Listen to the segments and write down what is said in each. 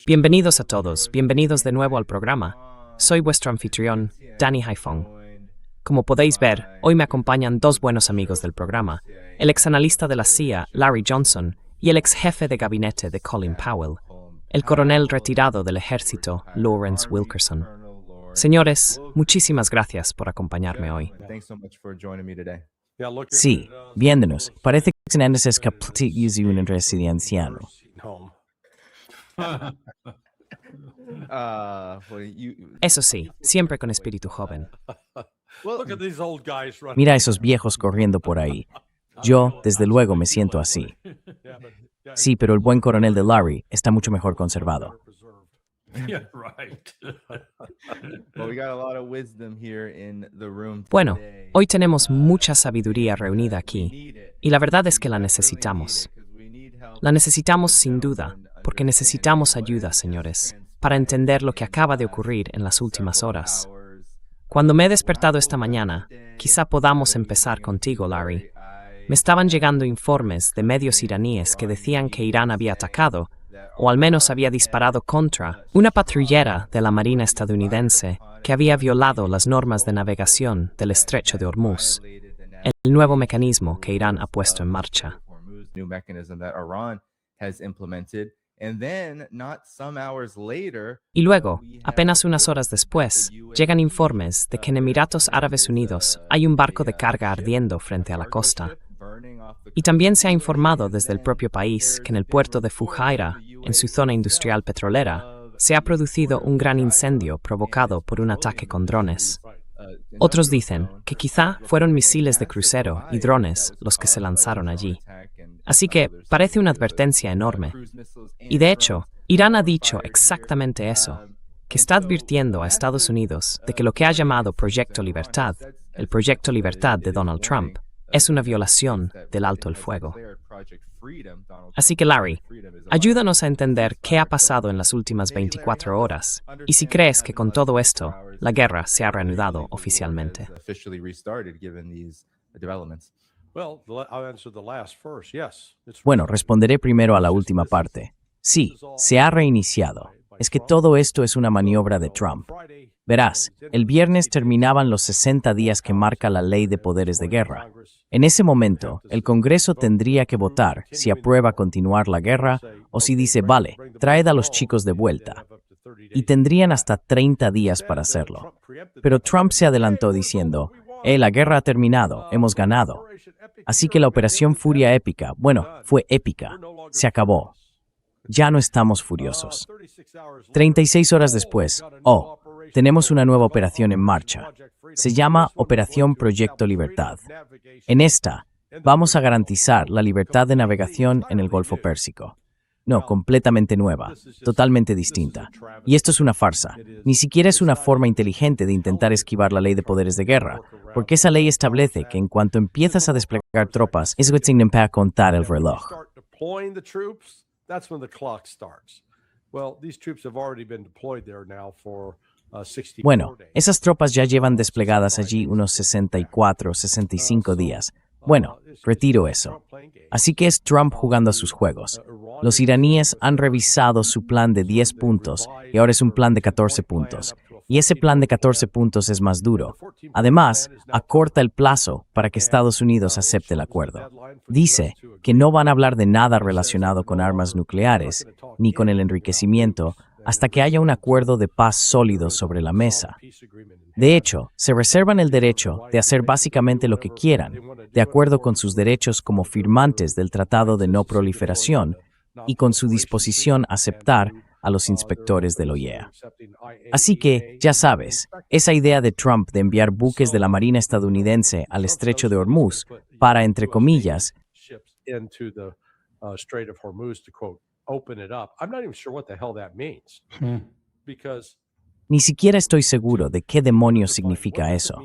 Bienvenidos a todos, bienvenidos de nuevo al programa. Soy vuestro anfitrión, Danny Haifong. Como podéis ver, hoy me acompañan dos buenos amigos del programa, el exanalista de la CIA, Larry Johnson, y el ex jefe de gabinete de Colin Powell, el coronel retirado del ejército, Lawrence Wilkerson. Señores, muchísimas gracias por acompañarme hoy. Sí, viéndonos, parece que tenemos escapati un residencial. Eso sí, siempre con espíritu joven. Mira a esos viejos corriendo por ahí. Yo, desde luego, me siento así. Sí, pero el buen coronel de Larry está mucho mejor conservado. Bueno, hoy tenemos mucha sabiduría reunida aquí, y la verdad es que la necesitamos. La necesitamos sin duda, porque necesitamos ayuda, señores, para entender lo que acaba de ocurrir en las últimas horas. Cuando me he despertado esta mañana, quizá podamos empezar contigo, Larry. Me estaban llegando informes de medios iraníes que decían que Irán había atacado, o al menos había disparado contra, una patrullera de la Marina estadounidense que había violado las normas de navegación del Estrecho de Hormuz, el nuevo mecanismo que Irán ha puesto en marcha. Y luego, apenas unas horas después, llegan informes de que en Emiratos Árabes Unidos hay un barco de carga ardiendo frente a la costa. Y también se ha informado desde el propio país que en el puerto de Fujairah, en su zona industrial petrolera, se ha producido un gran incendio provocado por un ataque con drones. Otros dicen que quizá fueron misiles de crucero y drones los que se lanzaron allí. Así que parece una advertencia enorme. Y de hecho, Irán ha dicho exactamente eso, que está advirtiendo a Estados Unidos de que lo que ha llamado Proyecto Libertad, el Proyecto Libertad de Donald Trump, es una violación del alto el fuego. Así que Larry, ayúdanos a entender qué ha pasado en las últimas 24 horas y si crees que con todo esto, la guerra se ha reanudado oficialmente. Bueno, responderé primero a la última parte. Sí, se ha reiniciado. Es que todo esto es una maniobra de Trump. Verás, el viernes terminaban los 60 días que marca la Ley de Poderes de Guerra. En ese momento, el Congreso tendría que votar si aprueba continuar la guerra o si dice, vale, traed a los chicos de vuelta. Y tendrían hasta 30 días para hacerlo. Pero Trump se adelantó diciendo, la guerra ha terminado, hemos ganado. Así que la Operación Furia Épica, bueno, fue épica, se acabó. Ya no estamos furiosos. 36 horas después, tenemos una nueva operación en marcha. Se llama Operación Proyecto Libertad. En esta, vamos a garantizar la libertad de navegación en el Golfo Pérsico. No, completamente nueva, totalmente distinta. Y esto es una farsa. Ni siquiera es una forma inteligente de intentar esquivar la Ley de Poderes de Guerra, porque esa ley establece que en cuanto empiezas a desplegar tropas, es que tienen que contar el reloj. Bueno, esas tropas ya llevan desplegadas allí unos 64, 65 días. Bueno, retiro eso. Así que es Trump jugando a sus juegos. Los iraníes han revisado su plan de 10 puntos y ahora es un plan de 14 puntos. Y ese plan de 14 puntos es más duro. Además, acorta el plazo para que Estados Unidos acepte el acuerdo. Dice que no van a hablar de nada relacionado con armas nucleares, ni con el enriquecimiento, hasta que haya un acuerdo de paz sólido sobre la mesa. De hecho, se reservan el derecho de hacer básicamente lo que quieran, de acuerdo con sus derechos como firmantes del Tratado de No Proliferación y con su disposición a aceptar a los inspectores del OIEA. Así que, ya sabes, esa idea de Trump de enviar buques de la Marina estadounidense al Estrecho de Hormuz para, entre comillas, ni siquiera estoy seguro de qué demonios significa eso.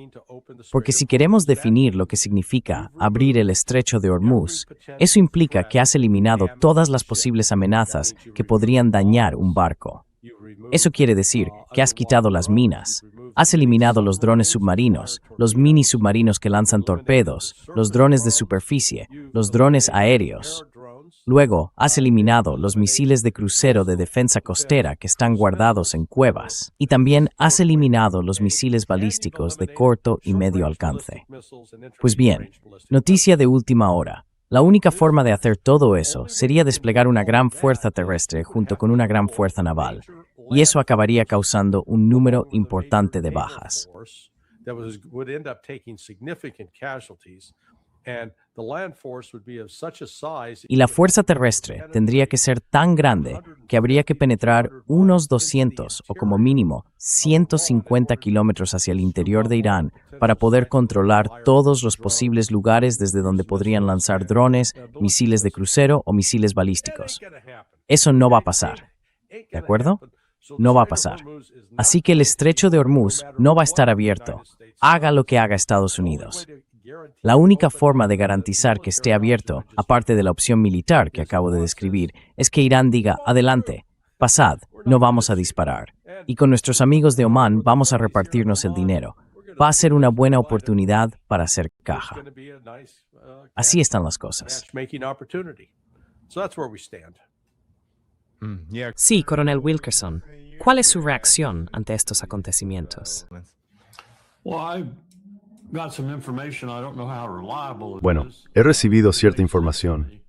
Porque si queremos definir lo que significa abrir el Estrecho de Hormuz, eso implica que has eliminado todas las posibles amenazas que podrían dañar un barco. Eso quiere decir que has quitado las minas, has eliminado los drones submarinos, los mini submarinos que lanzan torpedos, los drones de superficie, los drones aéreos. Luego, has eliminado los misiles de crucero de defensa costera que están guardados en cuevas. Y también has eliminado los misiles balísticos de corto y medio alcance. Pues bien, noticia de última hora. La única forma de hacer todo eso sería desplegar una gran fuerza terrestre junto con una gran fuerza naval. Y eso acabaría causando un número importante de bajas. Y la fuerza terrestre tendría que ser tan grande que habría que penetrar unos 200 o como mínimo 150 kilómetros hacia el interior de Irán para poder controlar todos los posibles lugares desde donde podrían lanzar drones, misiles de crucero o misiles balísticos. Eso no va a pasar. ¿De acuerdo? No va a pasar. Así que el estrecho de Hormuz no va a estar abierto, haga lo que haga Estados Unidos. La única forma de garantizar que esté abierto, aparte de la opción militar que acabo de describir, es que Irán diga, adelante, pasad, no vamos a disparar. Y con nuestros amigos de Omán vamos a repartirnos el dinero. Va a ser una buena oportunidad para hacer caja. Así están las cosas. Sí, coronel Wilkerson. ¿Cuál es su reacción ante estos acontecimientos? Bueno, he recibido cierta información.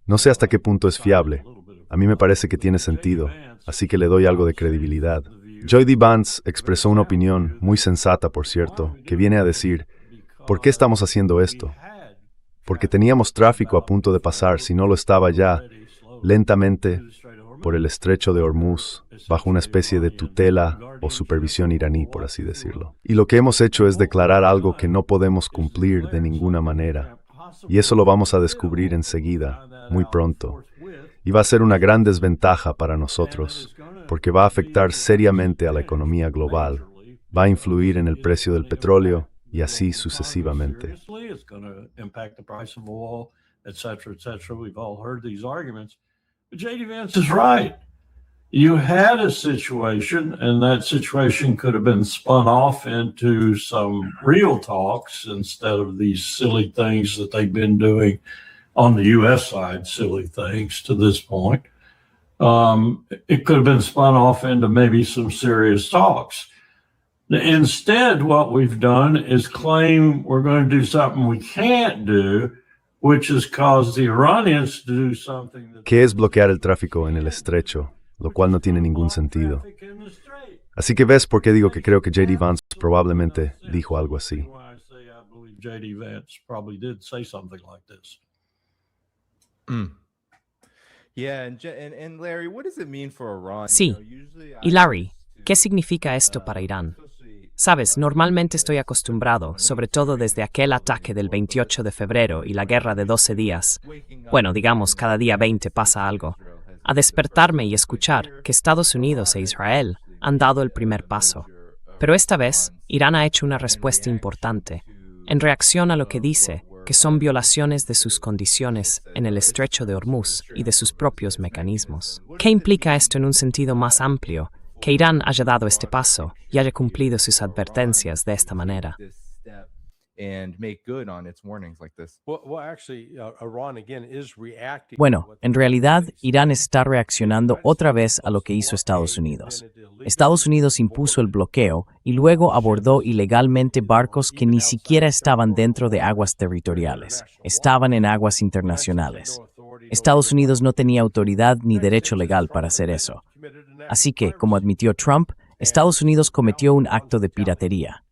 No sé hasta qué punto es fiable. A mí me parece que tiene sentido, así que le doy algo de credibilidad. J.D. Vance expresó una opinión, muy sensata por cierto, que viene a decir, ¿por qué estamos haciendo esto? Porque teníamos tráfico a punto de pasar, si no lo estaba ya, lentamente, por el estrecho de Hormuz, bajo una especie de tutela o supervisión iraní, por así decirlo. Y lo que hemos hecho es declarar algo que no podemos cumplir de ninguna manera. Y eso lo vamos a descubrir enseguida, muy pronto. Y va a ser una gran desventaja para nosotros, porque va a afectar seriamente a la economía global, va a influir en el precio del petróleo y así sucesivamente. J.D. Vance is right. You had a situation, and that situation could have been spun off into some real talks instead of these silly things that they've been doing on the U.S. side, silly things to this point. It could have been spun off into maybe some serious talks. Instead, what we've done is claim we're going to do something we can't do, which has caused the Iranians to do something that... ¿Qué es bloquear el tráfico en el estrecho? Lo cual no tiene ningún sentido. Así que ves por qué digo que creo que J.D. Vance probablemente dijo algo así. J.D. Vance probably did say something like this. Sí. Y Larry, ¿qué significa esto para Irán? Sabes, normalmente estoy acostumbrado, sobre todo desde aquel ataque del 28 de febrero y la guerra de 12 días, bueno, digamos, cada día 20 pasa algo, a despertarme y escuchar que Estados Unidos e Israel han dado el primer paso. Pero esta vez, Irán ha hecho una respuesta importante, en reacción a lo que dice que son violaciones de sus condiciones en el estrecho de Hormuz y de sus propios mecanismos. ¿Qué implica esto en un sentido más amplio? Que Irán haya dado este paso y haya cumplido sus advertencias de esta manera. Bueno, en realidad, Irán está reaccionando otra vez a lo que hizo Estados Unidos. Estados Unidos impuso el bloqueo y luego abordó ilegalmente barcos que ni siquiera estaban dentro de aguas territoriales, estaban en aguas internacionales. Estados Unidos no tenía autoridad ni derecho legal para hacer eso. Así que, como admitió Trump, Estados Unidos cometió un acto de piratería.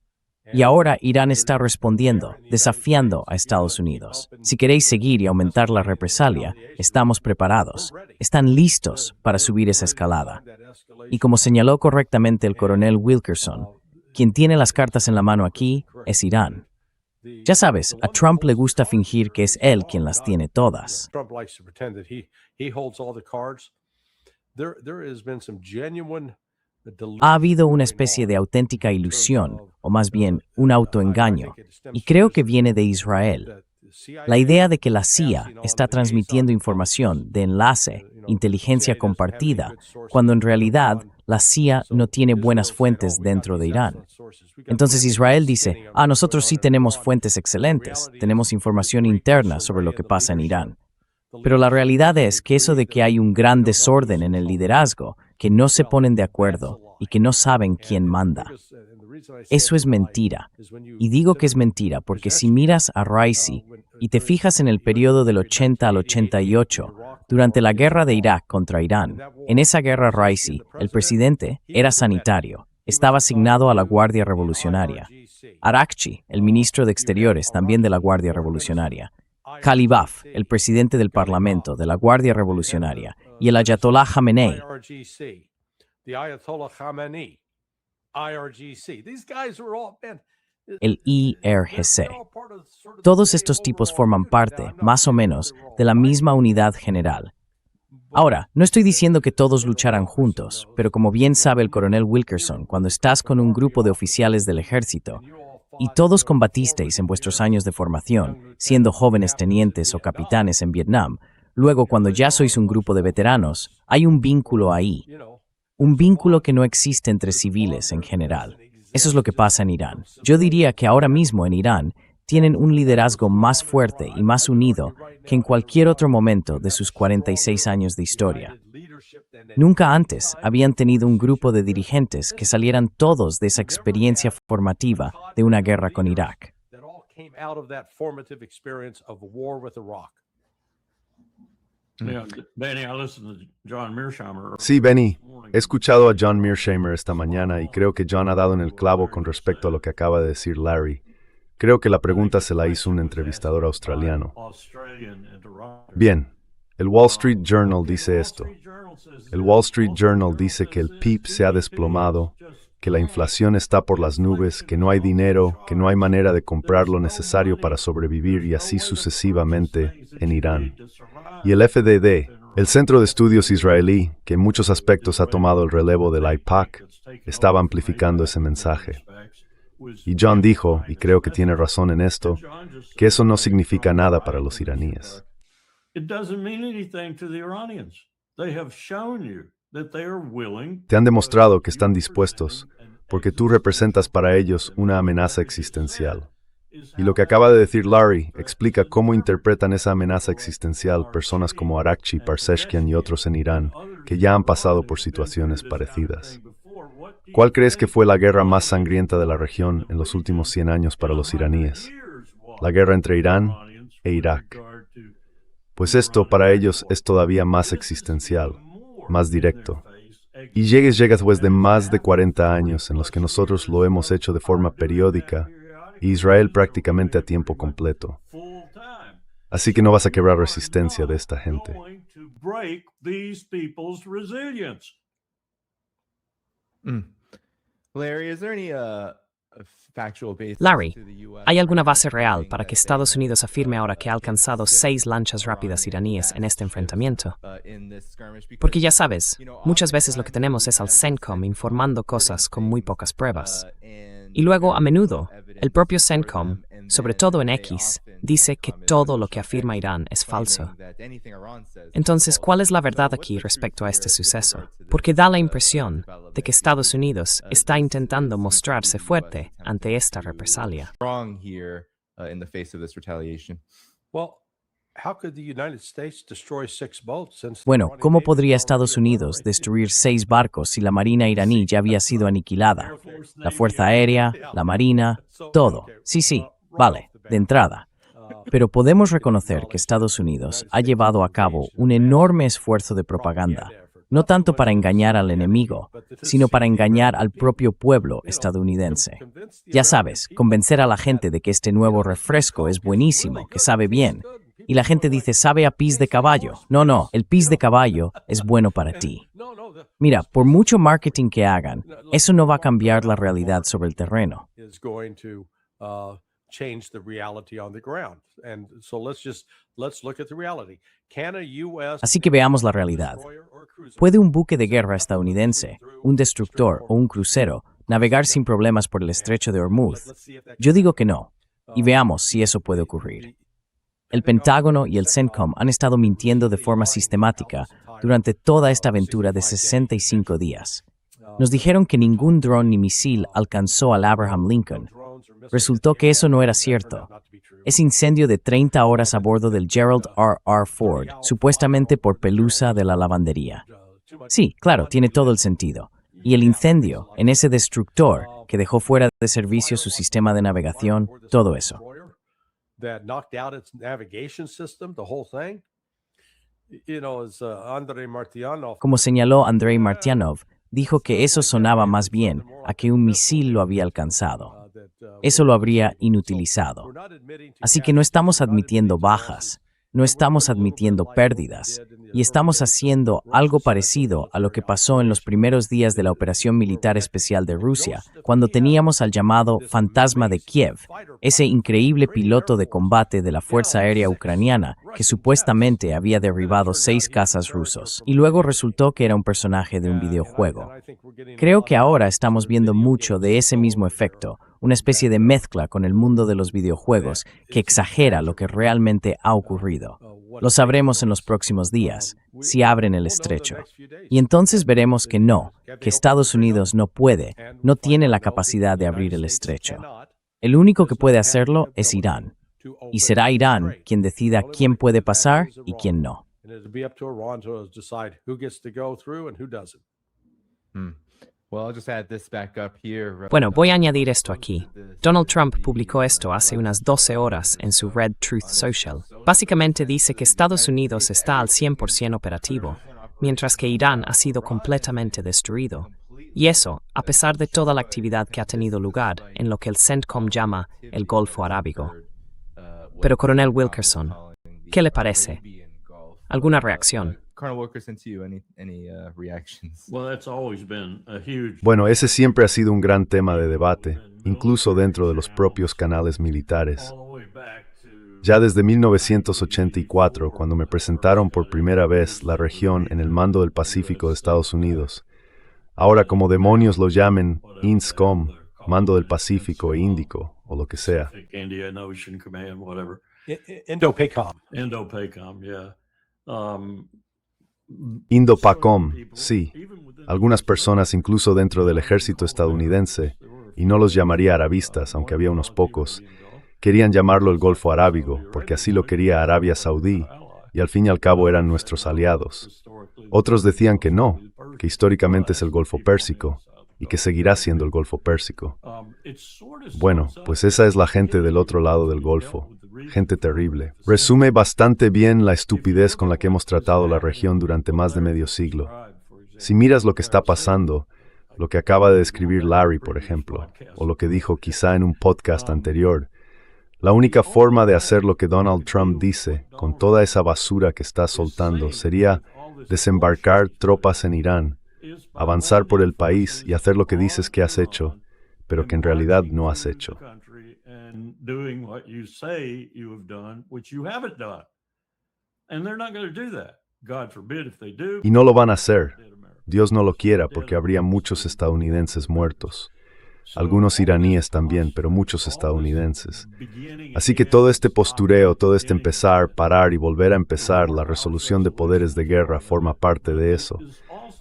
Y ahora Irán está respondiendo, desafiando a Estados Unidos. Si queréis seguir y aumentar la represalia, estamos preparados. Están listos para subir esa escalada. Y como señaló correctamente el coronel Wilkerson, quien tiene las cartas en la mano aquí es Irán. Ya sabes, a Trump le gusta fingir que es él quien las tiene todas. Ha habido una especie de auténtica ilusión, o más bien un autoengaño, y creo que viene de Israel. La idea de que la CIA está transmitiendo información de enlace, inteligencia compartida, cuando en realidad la CIA no tiene buenas fuentes dentro de Irán. Entonces Israel dice, nosotros sí tenemos fuentes excelentes, tenemos información interna sobre lo que pasa en Irán. Pero la realidad es que eso de que hay un gran desorden en el liderazgo, que no se ponen de acuerdo y que no saben quién manda, eso es mentira. Y digo que es mentira porque si miras a Raisi y te fijas en el periodo del 80 al 88, durante la guerra de Irak contra Irán, en esa guerra Raisi, el presidente, era sanitario, estaba asignado a la Guardia Revolucionaria. Arakchi, el ministro de Exteriores, también de la Guardia Revolucionaria. Kalibaf, el presidente del Parlamento de la Guardia Revolucionaria, y el Ayatollah Khamenei, el IRGC. Todos estos tipos forman parte, más o menos, de la misma unidad general. Ahora, no estoy diciendo que todos lucharan juntos, pero como bien sabe el coronel Wilkerson, cuando estás con un grupo de oficiales del ejército, y todos combatisteis en vuestros años de formación, siendo jóvenes tenientes o capitanes en Vietnam, luego cuando ya sois un grupo de veteranos, hay un vínculo ahí. Un vínculo que no existe entre civiles en general. Eso es lo que pasa en Irán. Yo diría que ahora mismo en Irán tienen un liderazgo más fuerte y más unido que en cualquier otro momento de sus 46 años de historia. Nunca antes habían tenido un grupo de dirigentes que salieran todos de esa experiencia formativa de una guerra con Irak. Sí, Benny, he escuchado a John Mearsheimer esta mañana y creo que John ha dado en el clavo con respecto a lo que acaba de decir Larry. Creo que la pregunta se la hizo un entrevistador australiano. Bien, el Wall Street Journal dice esto. El Wall Street Journal dice que el PIB se ha desplomado, que la inflación está por las nubes, que no hay dinero, que no hay manera de comprar lo necesario para sobrevivir y así sucesivamente en Irán. Y el FDD, el Centro de Estudios Israelí, que en muchos aspectos ha tomado el relevo del AIPAC, estaba amplificando ese mensaje. Y John dijo, y creo que tiene razón en esto, que eso no significa nada para los iraníes. Te han demostrado que están dispuestos, porque tú representas para ellos una amenaza existencial. Y lo que acaba de decir Larry explica cómo interpretan esa amenaza existencial personas como Arakchi, Parseshkian y otros en Irán, que ya han pasado por situaciones parecidas. ¿Cuál crees que fue la guerra más sangrienta de la región en los últimos 100 años para los iraníes? La guerra entre Irán e Irak. Pues esto para ellos es todavía más existencial, más directo. Y llega después de más de 40 años en los que nosotros lo hemos hecho de forma periódica, y Israel prácticamente a tiempo completo. Así que no vas a quebrar resistencia de esta gente. Larry, ¿hay alguna base real para que Estados Unidos afirme ahora que ha alcanzado 6 lanchas rápidas iraníes en este enfrentamiento? Porque ya sabes, muchas veces lo que tenemos es al CENTCOM informando cosas con muy pocas pruebas. Y luego, a menudo, el propio CENTCOM, sobre todo en X, dice que todo lo que afirma Irán es falso. Entonces, ¿cuál es la verdad aquí respecto a este suceso? Porque da la impresión de que Estados Unidos está intentando mostrarse fuerte ante esta represalia. Bueno, ¿cómo podría Estados Unidos destruir 6 barcos si la marina iraní ya había sido aniquilada? La fuerza aérea, la marina, todo. Sí, vale, de entrada. Pero podemos reconocer que Estados Unidos ha llevado a cabo un enorme esfuerzo de propaganda, no tanto para engañar al enemigo, sino para engañar al propio pueblo estadounidense. Ya sabes, convencer a la gente de que este nuevo refresco es buenísimo, que sabe bien. Y la gente dice, sabe a pis de caballo. No, el pis de caballo es bueno para ti. Mira, por mucho marketing que hagan, eso no va a cambiar la realidad sobre el terreno. Así que veamos la realidad. ¿Puede un buque de guerra estadounidense, un destructor o un crucero navegar sin problemas por el estrecho de Hormuz? Yo digo que no. Y veamos si eso puede ocurrir. El Pentágono y el CENTCOM han estado mintiendo de forma sistemática durante toda esta aventura de 65 días. Nos dijeron que ningún dron ni misil alcanzó al Abraham Lincoln, Resultó que eso no era cierto. Ese incendio de 30 horas a bordo del Gerald R. Ford, supuestamente por pelusa de la lavandería. Sí, claro, tiene todo el sentido. Y el incendio en ese destructor que dejó fuera de servicio su sistema de navegación, todo eso. Como señaló Andrei Martyanov, dijo que eso sonaba más bien a que un misil lo había alcanzado. Eso lo habría inutilizado. Así que no estamos admitiendo bajas, no estamos admitiendo pérdidas, y estamos haciendo algo parecido a lo que pasó en los primeros días de la operación militar especial de Rusia, cuando teníamos al llamado Fantasma de Kiev, ese increíble piloto de combate de la Fuerza Aérea Ucraniana que supuestamente había derribado 6 cazas rusos, y luego resultó que era un personaje de un videojuego. Creo que ahora estamos viendo mucho de ese mismo efecto, una especie de mezcla con el mundo de los videojuegos que exagera lo que realmente ha ocurrido. Lo sabremos en los próximos días, si abren el estrecho. Y entonces veremos que no, que Estados Unidos no puede, no tiene la capacidad de abrir el estrecho. El único que puede hacerlo es Irán. Y será Irán quien decida quién puede pasar y quién no. Bueno, voy a añadir esto aquí. Donald Trump publicó esto hace unas 12 horas en su red Truth Social. Básicamente dice que Estados Unidos está al 100% operativo, mientras que Irán ha sido completamente destruido. Y eso, a pesar de toda la actividad que ha tenido lugar en lo que el CENTCOM llama el Golfo Arábigo. Pero, Coronel Wilkerson, ¿qué le parece? ¿Alguna reacción? Bueno, ese siempre ha sido un gran tema de debate, incluso dentro de los propios canales militares. Ya desde 1984, cuando me presentaron por primera vez la región en el mando del Pacífico de Estados Unidos, ahora como demonios lo llamen, INSCOM, mando del Pacífico e Índico, o lo que sea. Indo-PACOM, sí. Algunas personas incluso dentro del ejército estadounidense, y no los llamaría arabistas, aunque había unos pocos, querían llamarlo el Golfo Arábigo, porque así lo quería Arabia Saudí, y al fin y al cabo eran nuestros aliados. Otros decían que no, que históricamente es el Golfo Pérsico, y que seguirá siendo el Golfo Pérsico. Bueno, pues esa es la gente del otro lado del Golfo. Gente terrible. Resume bastante bien la estupidez con la que hemos tratado la región durante más de medio siglo. Si miras lo que está pasando, lo que acaba de describir Larry, por ejemplo, o lo que dijo quizá en un podcast anterior, la única forma de hacer lo que Donald Trump dice, con toda esa basura que está soltando, sería desembarcar tropas en Irán, avanzar por el país y hacer lo que dices que has hecho, pero que en realidad no has hecho. Doing what you say you have done, which you haven't done. And they're not going to do that. God forbid if they do. Y no lo van a hacer. Dios no lo quiera, porque habría muchos estadounidenses muertos. Algunos iraníes también, pero muchos estadounidenses. Así que todo este postureo, todo este empezar, parar y volver a empezar, la resolución de poderes de guerra forma parte de eso.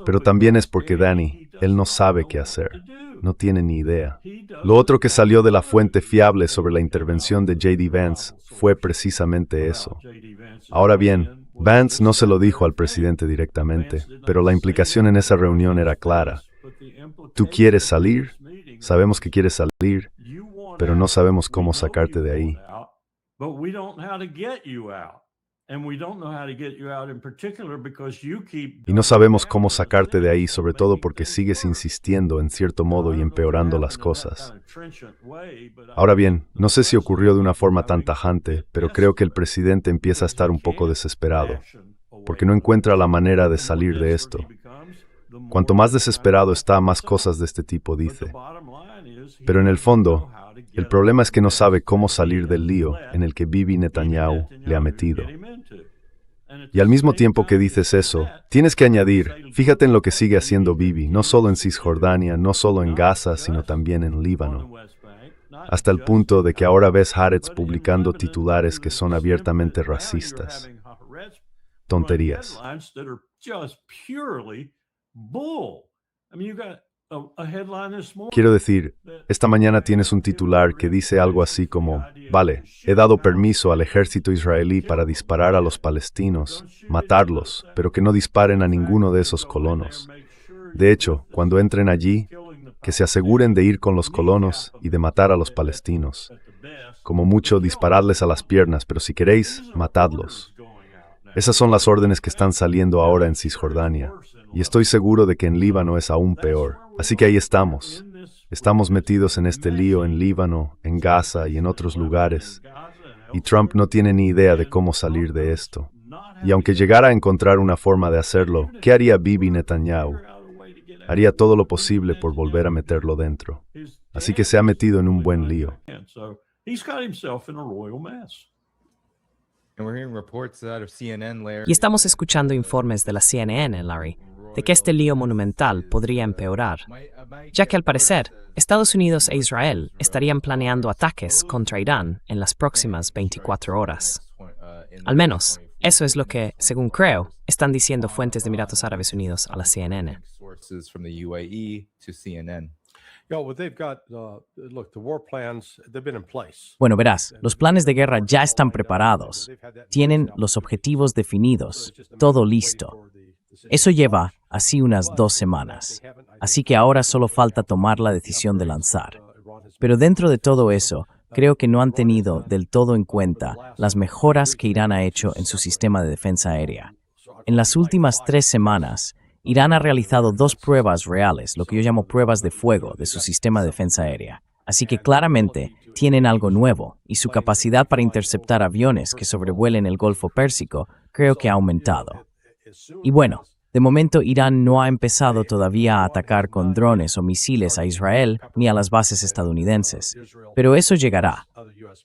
Pero también es porque Danny, él no sabe qué hacer. No tiene ni idea. Lo otro que salió de la fuente fiable sobre la intervención de J.D. Vance fue precisamente eso. Ahora bien, Vance no se lo dijo al presidente directamente, pero la implicación en esa reunión era clara. ¿Tú quieres salir? Sabemos que quieres salir, pero no sabemos cómo sacarte de ahí. Y no sabemos cómo sacarte de ahí, sobre todo porque sigues insistiendo en cierto modo y empeorando las cosas. Ahora bien, no sé si ocurrió de una forma tan tajante, pero creo que el presidente empieza a estar un poco desesperado, porque no encuentra la manera de salir de esto. Cuanto más desesperado está, más cosas de este tipo dice. Pero en el fondo, el problema es que no sabe cómo salir del lío en el que Bibi Netanyahu le ha metido. Y al mismo tiempo que dices eso, tienes que añadir, fíjate en lo que sigue haciendo Bibi, no solo en Cisjordania, no solo en Gaza, sino también en Líbano. Hasta el punto de que ahora ves Haaretz publicando titulares que son abiertamente racistas. Tonterías. a headline this morning. Quiero decir, esta mañana tienes un titular que dice algo así como, vale, he dado permiso al ejército israelí para disparar a los palestinos, matarlos, pero que no disparen a ninguno de esos colonos. De hecho, cuando entren allí, que se aseguren de ir con los colonos y de matar a los palestinos. Como mucho, disparadles a las piernas, pero si queréis, matadlos. Esas son las órdenes que están saliendo ahora en Cisjordania. Y estoy seguro de que en Líbano es aún peor. Así que ahí estamos. Estamos metidos en este lío en Líbano, en Gaza y en otros lugares. Y Trump no tiene ni idea de cómo salir de esto. Y aunque llegara a encontrar una forma de hacerlo, ¿qué haría Bibi Netanyahu? Haría todo lo posible por volver a meterlo dentro. Así que se ha metido en un buen lío. Y estamos escuchando informes de la CNN, Larry, de que este lío monumental podría empeorar, ya que al parecer, Estados Unidos e Israel estarían planeando ataques contra Irán en las próximas 24 horas. Al menos, eso es lo que, según creo, están diciendo fuentes de Emiratos Árabes Unidos a la CNN. Bueno, verás, los planes de guerra ya están preparados. Tienen los objetivos definidos, todo listo. Eso lleva así unas 2 semanas. Así que ahora solo falta tomar la decisión de lanzar. Pero dentro de todo eso, creo que no han tenido del todo en cuenta las mejoras que Irán ha hecho en su sistema de defensa aérea. En las últimas 3 semanas, Irán ha realizado 2 pruebas reales, lo que yo llamo pruebas de fuego, de su sistema de defensa aérea. Así que claramente tienen algo nuevo, y su capacidad para interceptar aviones que sobrevuelen el Golfo Pérsico creo que ha aumentado. Y bueno, de momento Irán no ha empezado todavía a atacar con drones o misiles a Israel ni a las bases estadounidenses, pero eso llegará.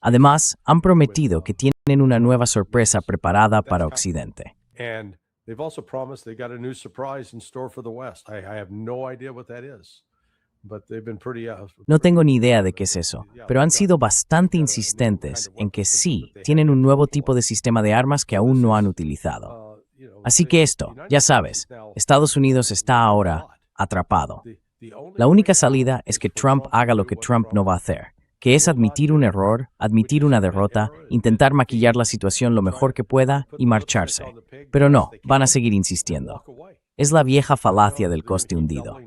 Además, han prometido que tienen una nueva sorpresa preparada para Occidente. They've also promised they got a new surprise in store for the West. I have no idea what that is, but they've been pretty. No tengo ni idea de qué es eso, pero han sido bastante insistentes en que sí, tienen un nuevo tipo de sistema de armas que aún no han utilizado. Así que esto, ya sabes, Estados Unidos está ahora atrapado. La única salida es que Trump haga lo que Trump no va a hacer, que es admitir un error, admitir una derrota, intentar maquillar la situación lo mejor que pueda y marcharse. Pero no, van a seguir insistiendo. Es la vieja falacia del coste hundido.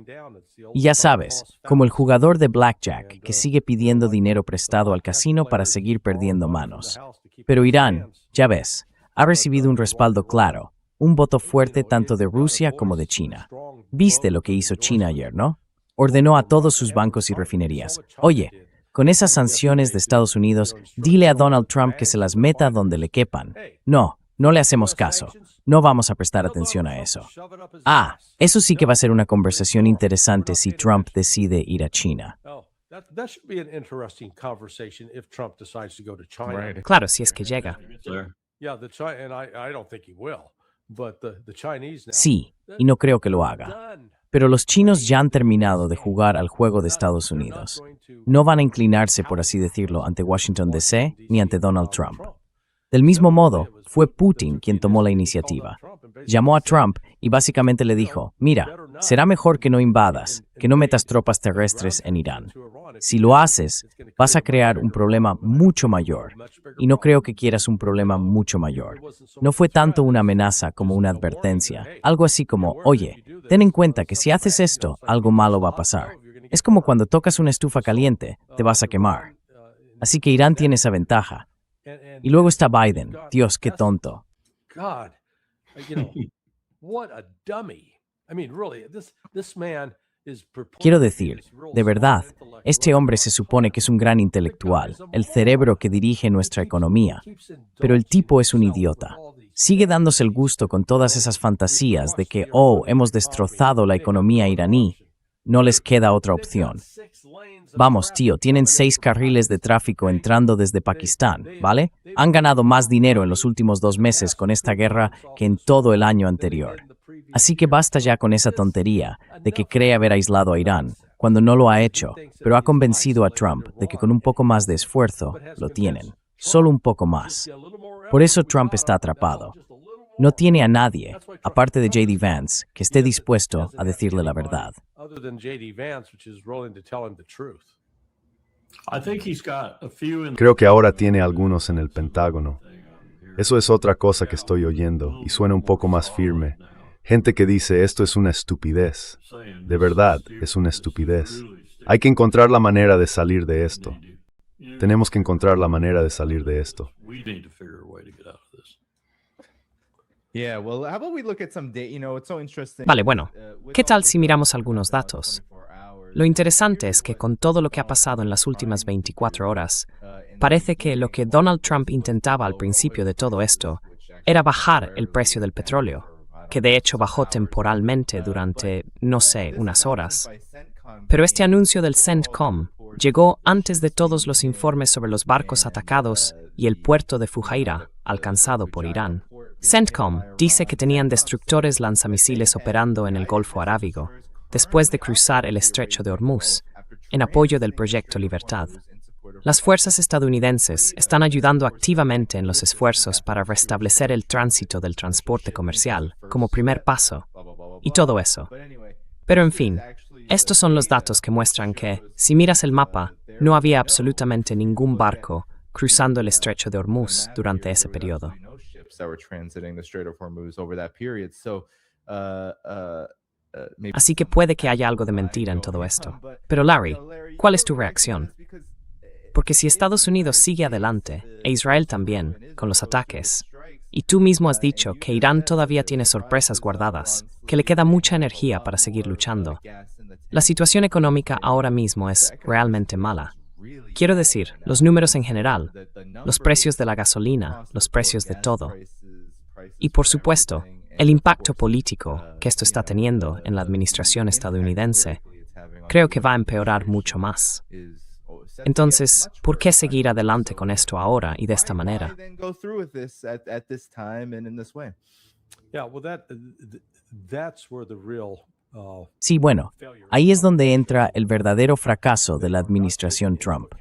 Y ya sabes, como el jugador de blackjack que sigue pidiendo dinero prestado al casino para seguir perdiendo manos. Pero Irán, ya ves, ha recibido un respaldo claro, un voto fuerte tanto de Rusia como de China. ¿Viste lo que hizo China ayer, no? Ordenó a todos sus bancos y refinerías: oye, con esas sanciones de Estados Unidos, dile a Donald Trump que se las meta donde le quepan. No, no le hacemos caso. No vamos a prestar atención a eso. Eso sí que va a ser una conversación interesante si Trump decide ir a China. Claro, si es que llega. Sí, y no creo que lo haga. Pero los chinos ya han terminado de jugar al juego de Estados Unidos. No van a inclinarse, por así decirlo, ante Washington D.C. ni ante Donald Trump. Del mismo modo, fue Putin quien tomó la iniciativa. Llamó a Trump y básicamente le dijo: mira, será mejor que no invadas, que no metas tropas terrestres en Irán. Si lo haces, vas a crear un problema mucho mayor. Y no creo que quieras un problema mucho mayor. No fue tanto una amenaza como una advertencia. Algo así como: oye, ten en cuenta que si haces esto, algo malo va a pasar. Es como cuando tocas una estufa caliente, te vas a quemar. Así que Irán tiene esa ventaja. Y luego está Biden. Dios, qué tonto. Quiero decir, de verdad, este hombre se supone que es un gran intelectual, el cerebro que dirige nuestra economía. Pero el tipo es un idiota. Sigue dándose el gusto con todas esas fantasías de que, hemos destrozado la economía iraní. No les queda otra opción. Vamos, tío, tienen 6 carriles de tráfico entrando desde Pakistán, ¿vale? Han ganado más dinero en los últimos 2 meses con esta guerra que en todo el año anterior. Así que basta ya con esa tontería de que cree haber aislado a Irán, cuando no lo ha hecho, pero ha convencido a Trump de que con un poco más de esfuerzo lo tienen. Solo un poco más. Por eso Trump está atrapado. No tiene a nadie, aparte de J.D. Vance, que esté dispuesto a decirle la verdad. other than J.D. Vance, which is willing to tell him the truth. I think he's got a few in Creo que ahora tiene algunos en el Pentágono. Eso es otra cosa que estoy oyendo y suena un poco más firme. Gente que dice esto es una estupidez. De verdad, es una estupidez. Hay que encontrar la manera de salir de esto. Tenemos que encontrar la manera de salir de esto. We need to figure a way to get out of this. Yeah, well, how about we look at some data? It's so interesting. Vale, bueno, ¿qué tal si miramos algunos datos? Lo interesante es que con todo lo que ha pasado en las últimas 24 horas, parece que lo que Donald Trump intentaba al principio de todo esto era bajar el precio del petróleo, que de hecho bajó temporalmente durante, no sé, unas horas. Pero este anuncio del CENTCOM llegó antes de todos los informes sobre los barcos atacados y el puerto de Fujairah, alcanzado por Irán. CENTCOM dice que tenían destructores lanzamisiles operando en el Golfo Arábigo, después de cruzar el estrecho de Hormuz, en apoyo del Proyecto Libertad. Las fuerzas estadounidenses están ayudando activamente en los esfuerzos para restablecer el tránsito del transporte comercial como primer paso, y todo eso. Pero en fin, estos son los datos que muestran que, si miras el mapa, no había absolutamente ningún barco cruzando el estrecho de Hormuz durante ese periodo. Así que puede que haya algo de mentira en todo esto. Pero Larry, ¿cuál es tu reacción? Porque si Estados Unidos sigue adelante, e Israel también, con los ataques, y tú mismo has dicho que Irán todavía tiene sorpresas guardadas, que le queda mucha energía para seguir luchando, la situación económica ahora mismo es realmente mala. Quiero decir, los números en general, los precios de la gasolina, los precios de todo. Y por supuesto, el impacto político que esto está teniendo en la administración estadounidense, creo que va a empeorar mucho más. Entonces, ¿por qué seguir adelante con esto ahora y de esta manera? Yeah, well, that's where the real Sí, bueno, ahí es donde entra el verdadero fracaso de la administración Trump.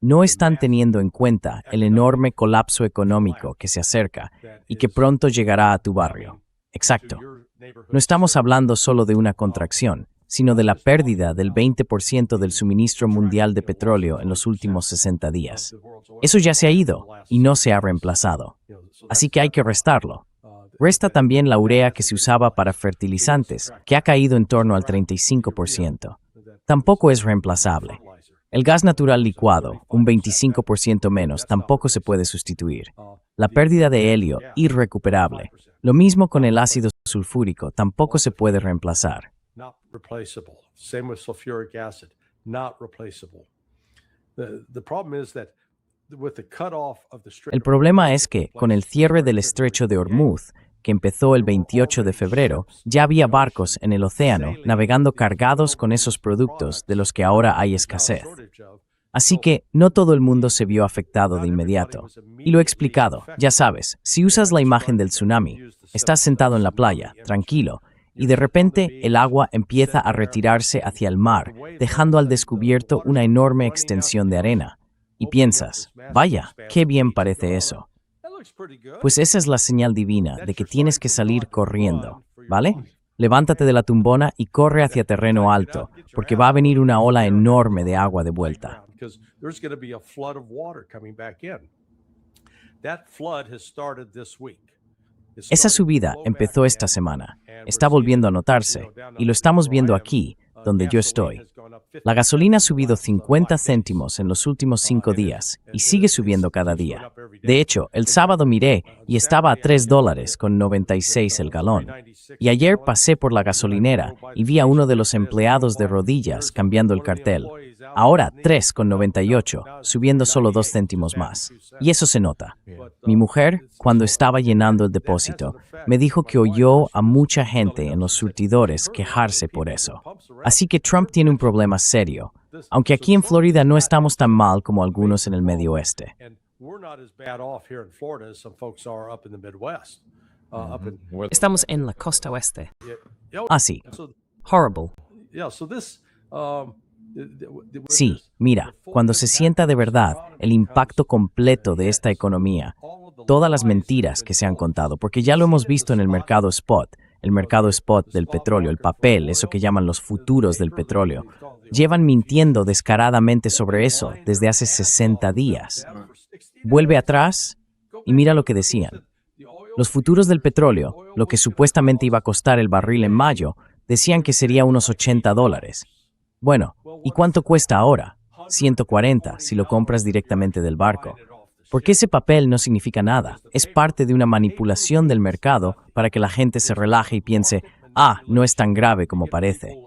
No están teniendo en cuenta el enorme colapso económico que se acerca y que pronto llegará a tu barrio. Exacto. No estamos hablando solo de una contracción, sino de la pérdida del 20% del suministro mundial de petróleo en los últimos 60 días. Eso ya se ha ido y no se ha reemplazado. Así que hay que restarlo. Resta también la urea que se usaba para fertilizantes, que ha caído en torno al 35%. Tampoco es reemplazable. El gas natural licuado, un 25% menos, tampoco se puede sustituir. La pérdida de helio, irrecuperable. Lo mismo con el ácido sulfúrico, tampoco se puede reemplazar. not replaceable. Same with sulfuric acid, not replaceable. The problem is that with the cutoff of the Strait El problema es que, con el cierre del estrecho de Hormuz, que empezó el 28 de febrero, ya había barcos en el océano navegando cargados con esos productos de los que ahora hay escasez. Así que no todo el mundo se vio afectado de inmediato. Y lo he explicado, ya sabes, si usas la imagen del tsunami, estás sentado en la playa, tranquilo, y de repente el agua empieza a retirarse hacia el mar, dejando al descubierto una enorme extensión de arena. Y piensas, vaya, qué bien parece eso. Pues esa es la señal divina de que tienes que salir corriendo, ¿vale? Levántate de la tumbona y corre hacia terreno alto, porque va a venir una ola enorme de agua de vuelta. Esa subida empezó esta semana, está volviendo a notarse, y lo estamos viendo aquí, donde yo estoy. La gasolina ha subido 50 céntimos en los últimos 5 días y sigue subiendo cada día. De hecho, el sábado miré y estaba a $3.96 el galón. Y ayer pasé por la gasolinera y vi a uno de los empleados de rodillas cambiando el cartel. Ahora $3.98, subiendo solo 2 céntimos más. Y eso se nota. Mi mujer, cuando estaba llenando el depósito, me dijo que oyó a mucha gente en los surtidores quejarse por eso. Así que Trump tiene un problema serio, aunque aquí en Florida no estamos tan mal como algunos en el Medio Oeste. Estamos en la costa oeste. Así. Horrible. Sí, mira, cuando se sienta de verdad el impacto completo de esta economía, todas las mentiras que se han contado, porque ya lo hemos visto en el mercado spot, el mercado spot del petróleo, el papel, eso que llaman los futuros del petróleo. Llevan mintiendo descaradamente sobre eso desde hace 60 días. Vuelve atrás y mira lo que decían. Los futuros del petróleo, lo que supuestamente iba a costar el barril en mayo, decían que sería unos $80. Bueno, ¿y cuánto cuesta ahora? 140 si lo compras directamente del barco. Porque ese papel no significa nada. Es parte de una manipulación del mercado para que la gente se relaje y piense, no es tan grave como parece.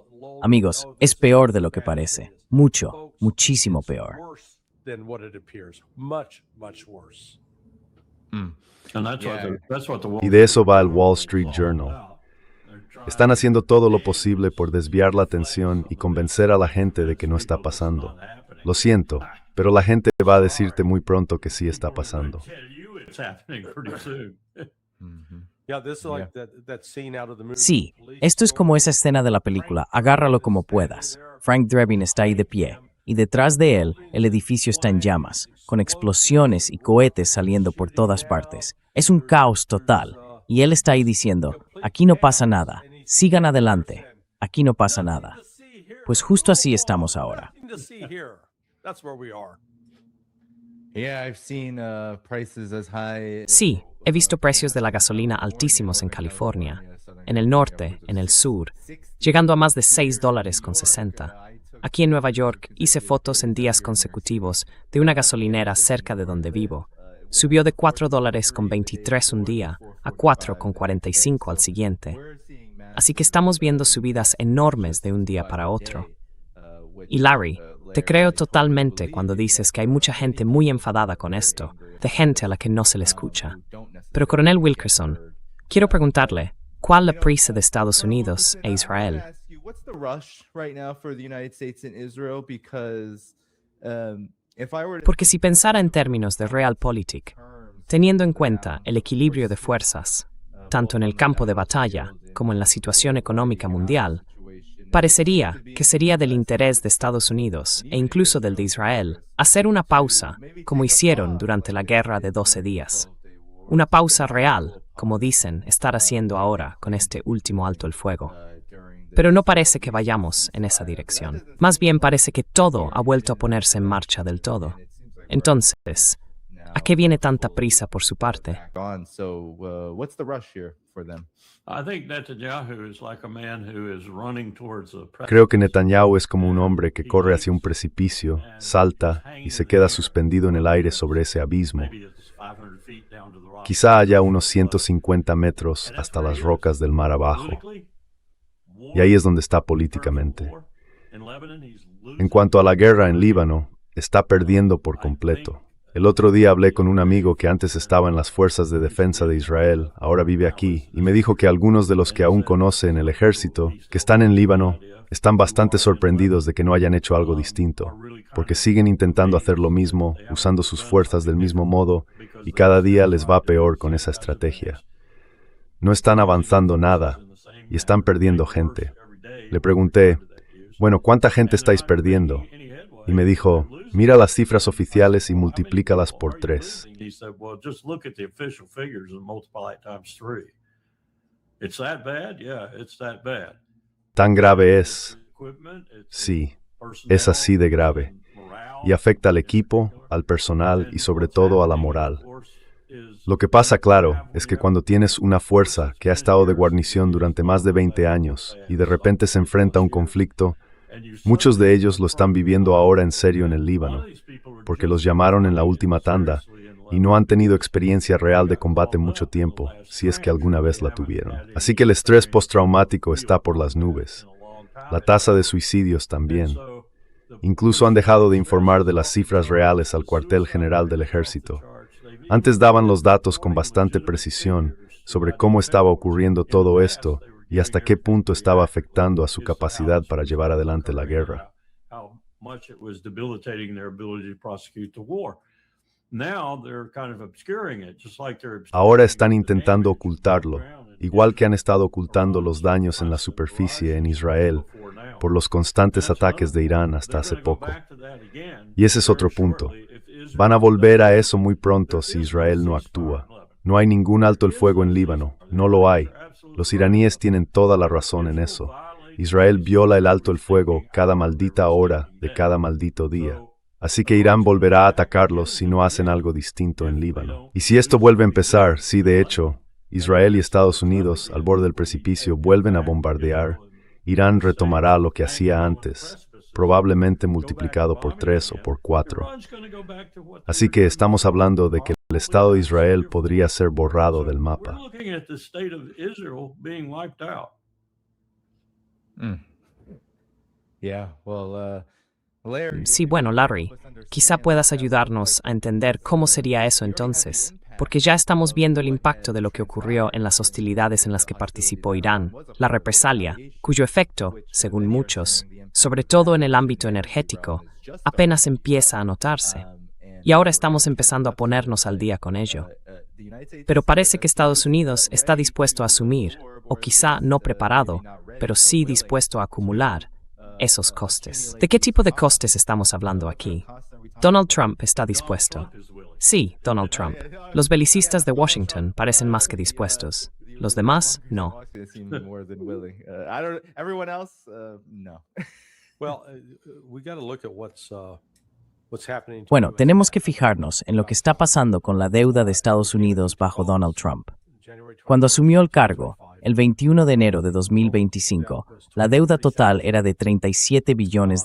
Amigos, es peor de lo que parece. Mucho, muchísimo peor. Y de eso va el Wall Street Journal. Están haciendo todo lo posible por desviar la atención y convencer a la gente de que no está pasando. Lo siento, pero la gente va a decirte muy pronto que sí está pasando. Sí, esto es como esa escena de la película, agárralo como puedas. Frank Drebin está ahí de pie, y detrás de él, el edificio está en llamas, con explosiones y cohetes saliendo por todas partes. Es un caos total, y él está ahí diciendo, aquí no pasa nada, sigan adelante, aquí no pasa nada. Pues justo así estamos ahora. Sí, he visto precios de la gasolina altísimos en California, en el norte, en el sur, llegando a más de $6.60. Aquí en Nueva York hice fotos en días consecutivos de una gasolinera cerca de donde vivo. Subió de $4.23 un día a $4.45 al siguiente. Así que estamos viendo subidas enormes de un día para otro. Y Larry, te creo totalmente cuando dices que hay mucha gente muy enfadada con esto, de gente a la que no se le escucha. Pero Coronel Wilkerson, quiero preguntarle, ¿cuál la prisa de Estados Unidos e Israel? Porque si pensara en términos de realpolitik, teniendo en cuenta el equilibrio de fuerzas, tanto en el campo de batalla como en la situación económica mundial, parecería que sería del interés de Estados Unidos e incluso del de Israel hacer una pausa, como hicieron durante la guerra de 12 días. Una pausa real, como dicen estar haciendo ahora con este último alto el fuego. Pero no parece que vayamos en esa dirección. Más bien parece que todo ha vuelto a ponerse en marcha del todo. Entonces, ¿a qué viene tanta prisa por su parte? Creo que Netanyahu es como un hombre que corre hacia un precipicio, salta y se queda suspendido en el aire sobre ese abismo. Quizá haya unos 150 metros hasta las rocas del mar abajo. Y ahí es donde está políticamente. En cuanto a la guerra en Líbano, está perdiendo por completo. El otro día hablé con un amigo que antes estaba en las fuerzas de defensa de Israel, ahora vive aquí, y me dijo que algunos de los que aún conoce en el ejército, que están en Líbano, están bastante sorprendidos de que no hayan hecho algo distinto, porque siguen intentando hacer lo mismo, usando sus fuerzas del mismo modo, y cada día les va peor con esa estrategia. No están avanzando nada, y están perdiendo gente. Le pregunté, bueno, ¿cuánta gente estáis perdiendo? Y me dijo, mira las cifras oficiales y multiplícalas por 3. ¿Tan grave es? Sí, es así de grave. Y afecta al equipo, al personal y sobre todo a la moral. Lo que pasa, claro, es que cuando tienes una fuerza que ha estado de guarnición durante más de 20 años y de repente se enfrenta a un conflicto, muchos de ellos lo están viviendo ahora en serio en el Líbano, porque los llamaron en la última tanda y no han tenido experiencia real de combate en mucho tiempo, si es que alguna vez la tuvieron. Así que el estrés postraumático está por las nubes. La tasa de suicidios también. Incluso han dejado de informar de las cifras reales al cuartel general del ejército. Antes daban los datos con bastante precisión sobre cómo estaba ocurriendo todo esto y hasta qué punto estaba afectando a su capacidad para llevar adelante la guerra. Ahora están intentando ocultarlo, igual que han estado ocultando los daños en la superficie en Israel por los constantes ataques de Irán hasta hace poco. Y ese es otro punto. Van a volver a eso muy pronto si Israel no actúa. No hay ningún alto el fuego en Líbano, no lo hay. Los iraníes tienen toda la razón en eso. Israel viola el alto el fuego cada maldita hora de cada maldito día. Así que Irán volverá a atacarlos si no hacen algo distinto en Líbano. Y si esto vuelve a empezar, sí, de hecho, Israel y Estados Unidos, al borde del precipicio, vuelven a bombardear, Irán retomará lo que hacía antes, probablemente multiplicado por 3 o por 4. Así que estamos hablando de que el Estado de Israel podría ser borrado del mapa. Sí, bueno, Larry, quizá puedas ayudarnos a entender cómo sería eso entonces, porque ya estamos viendo el impacto de lo que ocurrió en las hostilidades en las que participó Irán, la represalia, cuyo efecto, según muchos, sobre todo en el ámbito energético, apenas empieza a notarse. Y ahora estamos empezando a ponernos al día con ello. Pero parece que Estados Unidos está dispuesto a asumir, o quizá no preparado, pero sí dispuesto a acumular, esos costes. ¿De qué tipo de costes estamos hablando aquí? Donald Trump está dispuesto. Sí, Donald Trump. Los belicistas de Washington parecen más que dispuestos. Los demás, no. Bueno, tenemos que fijarnos en lo que está pasando con la deuda de Estados Unidos bajo Donald Trump. Cuando asumió el cargo, el 21 de enero de 2025, la deuda total era de $37 billones.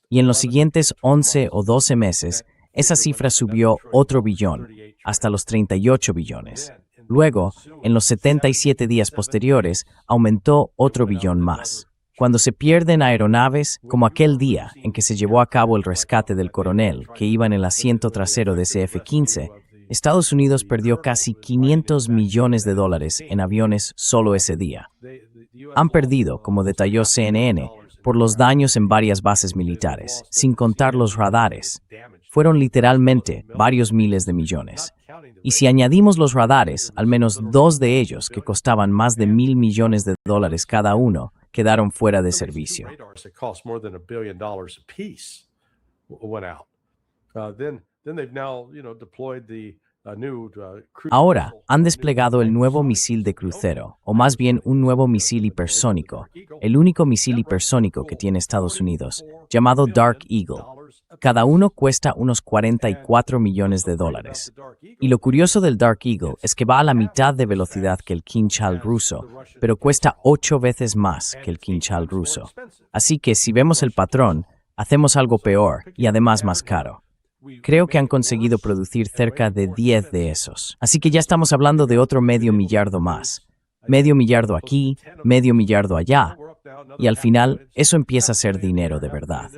Y en los siguientes 11 o 12 meses, esa cifra subió otro billón, hasta los 38 billones. Luego, en los 77 días posteriores, aumentó otro billón más. Cuando se pierden aeronaves, como aquel día en que se llevó a cabo el rescate del coronel que iba en el asiento trasero de ese F-15, Estados Unidos perdió casi $500 millones en aviones solo ese día. Han perdido, como detalló CNN, por los daños en varias bases militares, sin contar los radares. Fueron literalmente varios miles de millones. Y si añadimos los radares, al menos 2 de ellos, que costaban más de $1,000 millones cada uno, quedaron fuera de servicio. Ahora han desplegado el nuevo misil de crucero, o más bien un nuevo misil hipersónico, el único misil hipersónico que tiene Estados Unidos, llamado Dark Eagle. Cada uno cuesta unos $44 millones. Y lo curioso del Dark Eagle es que va a la mitad de velocidad que el Kinjal ruso, pero cuesta 8 veces más que el Kinjal ruso. Así que si vemos el patrón, hacemos algo peor y además más caro. Creo que han conseguido producir cerca de 10 de esos. Así que ya estamos hablando de otro $500 millones más. $500 millones aquí, $500 millones allá. Y al final, eso empieza a ser dinero de verdad.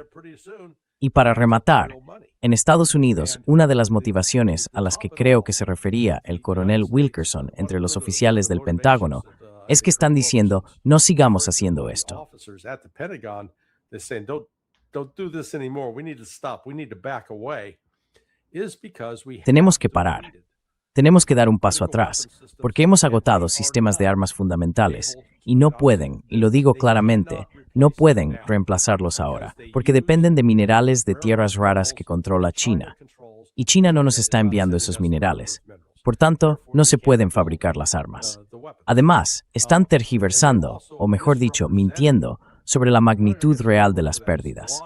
Y para rematar, en Estados Unidos, una de las motivaciones a las que creo que se refería el coronel Wilkerson entre los oficiales del Pentágono es que están diciendo, no sigamos haciendo esto. Tenemos que parar. Tenemos que dar un paso atrás, porque hemos agotado sistemas de armas fundamentales y no pueden, y lo digo claramente, no pueden reemplazarlos ahora, porque dependen de minerales de tierras raras que controla China. Y China no nos está enviando esos minerales. Por tanto, no se pueden fabricar las armas. Además, están tergiversando, o mejor dicho, mintiendo, sobre la magnitud real de las pérdidas.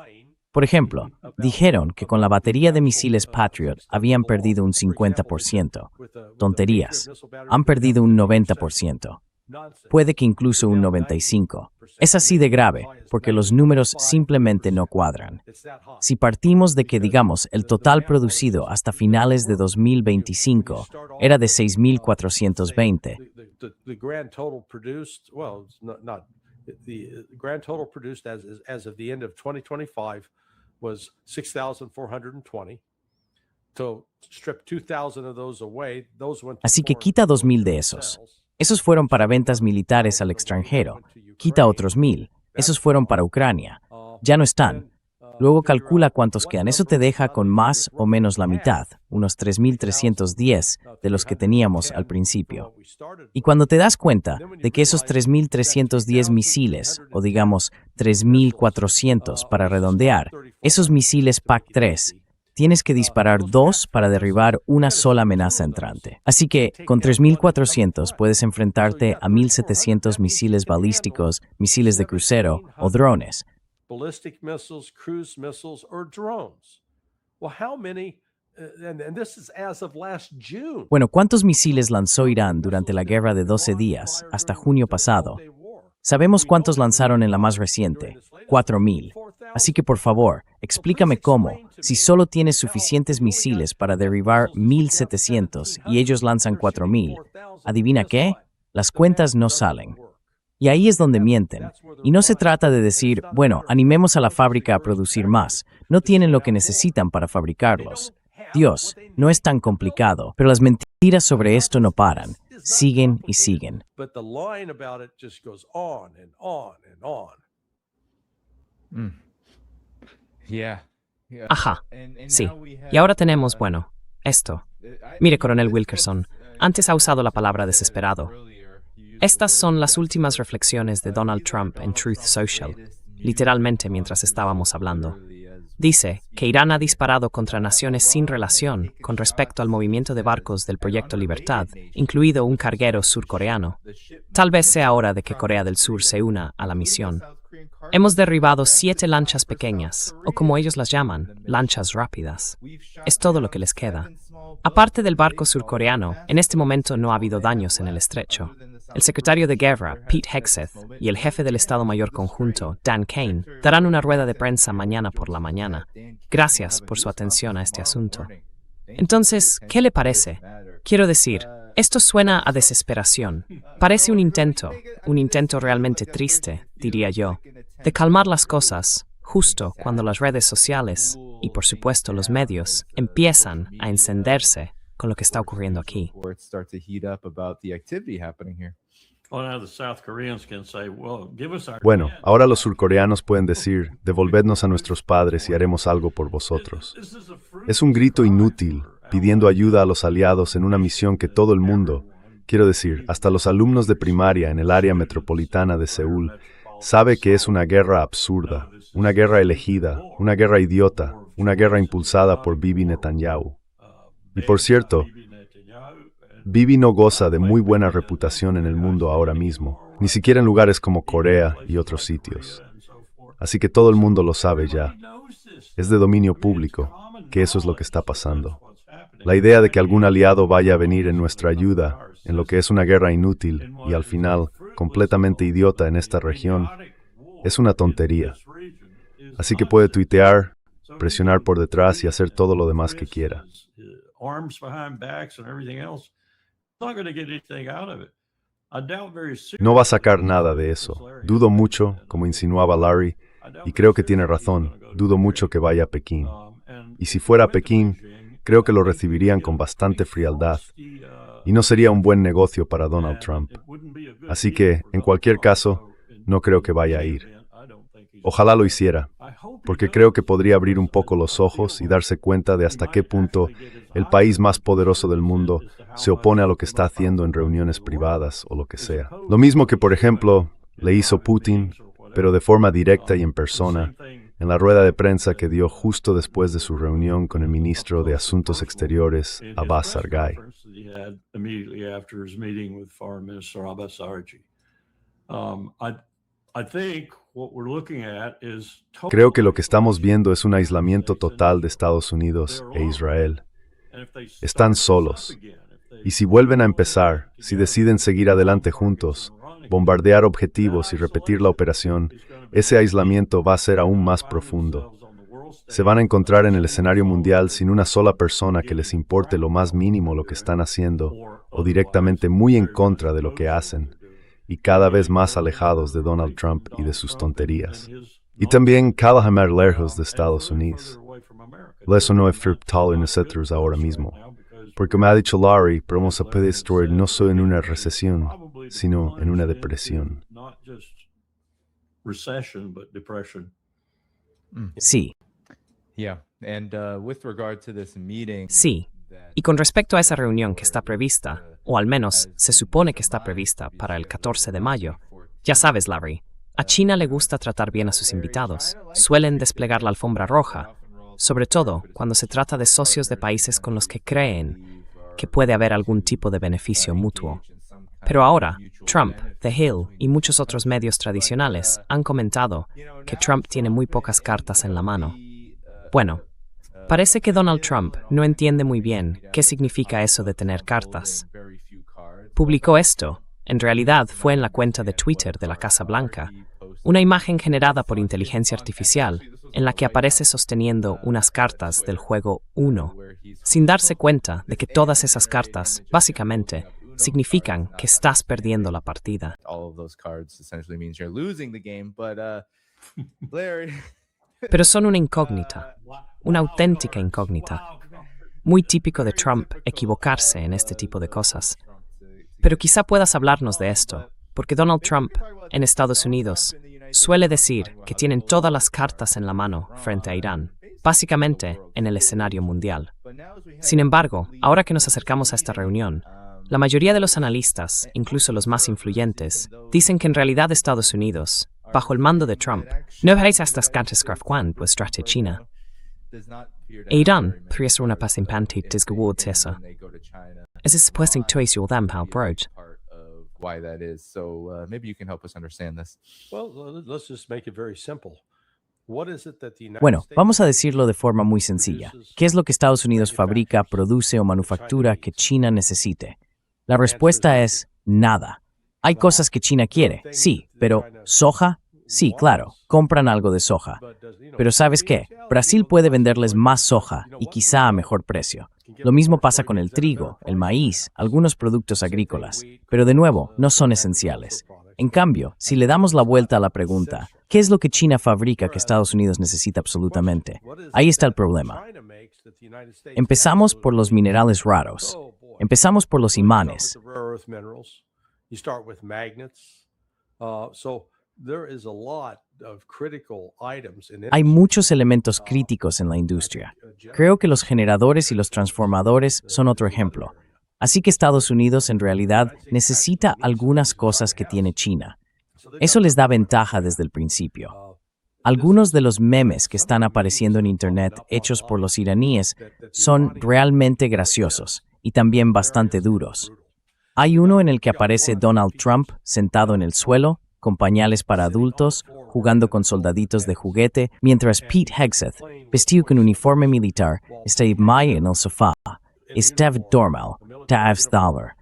Por ejemplo, dijeron que con la batería de misiles Patriot habían perdido un 50%. Tonterías. Han perdido un 90%. Puede que incluso un 95%. Es así de grave, porque los números simplemente no cuadran. Si partimos de que, digamos, el total producido hasta finales de 2025 era de 6,420, The grand total produced as of the end of 2025 was 6,420. So strip 2,000 of those away, those went to así que quita 2,000 de esos. Esos fueron para ventas militares al extranjero. Quita otros 1,000. Esos fueron para Ucrania. Ya no están. Luego calcula cuántos quedan. Eso te deja con más o menos la mitad, unos 3,310 de los que teníamos al principio. Y cuando te das cuenta de que esos 3,310 misiles, o digamos 3,400 para redondear, esos misiles PAC-3, tienes que disparar 2 para derribar una sola amenaza entrante. Así que, con 3.400 puedes enfrentarte a 1.700 misiles balísticos, misiles de crucero o drones. Ballistic missiles, cruise missiles, or drones. Well, how many? And this is as of last June. Bueno, ¿cuántos misiles lanzó Irán durante la guerra de 12 días, hasta junio pasado? Sabemos cuántos lanzaron en la más reciente, 4.000. Así que por favor, explícame cómo, si solo tienes suficientes misiles para derribar 1.700 y ellos lanzan 4.000, ¿adivina qué? Las cuentas no salen. Y ahí es donde mienten. Y no se trata de decir, bueno, animemos a la fábrica a producir más. No tienen lo que necesitan para fabricarlos. Dios, no es tan complicado, pero las mentiras sobre esto no paran. Siguen y siguen. But the line about it just goes on and on and on. Yeah. Ajá, sí. Y ahora tenemos, bueno, esto. Mire, coronel Wilkerson, antes ha usado la palabra desesperado. Estas son las últimas reflexiones de Donald Trump en Truth Social, literalmente mientras estábamos hablando. Dice que Irán ha disparado contra naciones sin relación con respecto al movimiento de barcos del Proyecto Libertad, incluido un carguero surcoreano. Tal vez sea hora de que Corea del Sur se una a la misión. Hemos derribado 7 lanchas pequeñas, o como ellos las llaman, lanchas rápidas. Es todo lo que les queda. Aparte del barco surcoreano, en este momento no ha habido daños en el estrecho. El secretario de Guerra, Pete Hegseth, y el jefe del Estado Mayor Conjunto, Dan Kane, darán una rueda de prensa mañana por la mañana. Gracias por su atención a este asunto. Entonces, ¿qué le parece? Quiero decir, esto suena a desesperación. Parece un intento realmente triste, diría yo, de calmar las cosas, justo cuando las redes sociales, y por supuesto los medios, empiezan a encenderse con lo que está ocurriendo aquí. Bueno, ahora los surcoreanos pueden decir, devolvednos a nuestros padres y haremos algo por vosotros. Es un grito inútil, pidiendo ayuda a los aliados en una misión que todo el mundo, quiero decir, hasta los alumnos de primaria en el área metropolitana de Seúl, sabe que es una guerra absurda, una guerra elegida, una guerra idiota, una guerra impulsada por Bibi Netanyahu. Y por cierto, Bibi no goza de muy buena reputación en el mundo ahora mismo, ni siquiera en lugares como Corea y otros sitios. Así que todo el mundo lo sabe ya. Es de dominio público que eso es lo que está pasando. La idea de que algún aliado vaya a venir en nuestra ayuda, en lo que es una guerra inútil y al final completamente idiota en esta región, es una tontería. Así que puede tuitear, presionar por detrás y hacer todo lo demás que quiera. No va a sacar nada de eso. Dudo mucho, como insinuaba Larry, y creo que tiene razón, dudo mucho que vaya a Pekín. Y si fuera a Pekín, creo que lo recibirían con bastante frialdad, y no sería un buen negocio para Donald Trump. Así que, en cualquier caso, no creo que vaya a ir. Ojalá lo hiciera, porque creo que podría abrir un poco los ojos y darse cuenta de hasta qué punto el país más poderoso del mundo se opone a lo que está haciendo en reuniones privadas o lo que sea. Lo mismo que, por ejemplo, le hizo Putin, pero de forma directa y en persona, en la rueda de prensa que dio justo después de su reunión con el ministro de Asuntos Exteriores, Abbas Arghai. Creo que lo que estamos viendo es un aislamiento total de Estados Unidos e Israel. Están solos. Y si vuelven a empezar, si deciden seguir adelante juntos, bombardear objetivos y repetir la operación, ese aislamiento va a ser aún más profundo. Se van a encontrar en el escenario mundial sin una sola persona que les importe lo más mínimo lo que están haciendo, o directamente muy en contra de lo que hacen, y cada vez más alejados de Donald Trump y de sus tonterías. Y también cada vez más lejos de Estados Unidos. Eso no es tal en nosotros ahora mismo, porque me ha dicho Larry, vamos a poder destruir no solo en una recesión, sino en una depresión. Sí. Sí. Y con respecto a esa reunión que está prevista, o al menos se supone que está prevista para el 14 de mayo, ya sabes, Larry, a China le gusta tratar bien a sus invitados. Suelen desplegar la alfombra roja. sobre todo cuando se trata de socios de países con los que creen que puede haber algún tipo de beneficio mutuo. Pero ahora, Trump, The Hill y muchos otros medios tradicionales han comentado que Trump tiene muy pocas cartas en la mano. Bueno, parece que Donald Trump no entiende muy bien qué significa eso de tener cartas. Publicó esto, en realidad fue en la cuenta de Twitter de la Casa Blanca, una imagen generada por inteligencia artificial en la que aparece sosteniendo unas cartas del juego Uno, sin darse cuenta de que todas esas cartas, básicamente, significan que estás perdiendo la partida. Pero son una incógnita, una auténtica incógnita. Muy típico de Trump equivocarse en este tipo de cosas. Pero quizá puedas hablarnos de esto, porque Donald Trump, en Estados Unidos, suele decir que tienen todas las cartas en la mano frente a Irán, básicamente en el escenario mundial. Sin embargo, ahora que nos acercamos a esta reunión, la mayoría de los analistas, incluso los más influyentes, dicen que en realidad Estados Unidos, bajo el mando de Trump, no veréis estas cartas cuando estrate China. E Irán podría ser una paz importante desde eso. Es supuesto que tú them how broad. Why that is. So maybe you can help us understand this. Well, let's just make it very simple. Bueno, vamos a decirlo de forma muy sencilla. ¿Qué es lo que Estados Unidos fabrica, produce o manufactura que China necesite? La respuesta es nada. Hay cosas que China quiere, sí, pero ¿soja? Sí, claro, compran algo de soja. Pero ¿sabes qué? Brasil puede venderles más soja y quizá a mejor precio. Lo mismo pasa con el trigo, el maíz, algunos productos agrícolas, pero de nuevo, no son esenciales. En cambio, si le damos la vuelta a la pregunta, ¿qué es lo que China fabrica que Estados Unidos necesita absolutamente? Ahí está el problema. Empezamos por los minerales raros. Empezamos por los imanes. Hay muchos elementos críticos en la industria. Creo que los generadores y los transformadores son otro ejemplo. Así que Estados Unidos en realidad necesita algunas cosas que tiene China. Eso les da ventaja desde el principio. Algunos de los memes que están apareciendo en Internet hechos por los iraníes son realmente graciosos y también bastante duros. Hay uno en el que aparece Donald Trump sentado en el suelo, con pañales para adultos, jugando con soldaditos de juguete, mientras Pete Hegseth, vestido con uniforme militar, está inmóvil en el sofá. Steve Dormal, Tav Thaler.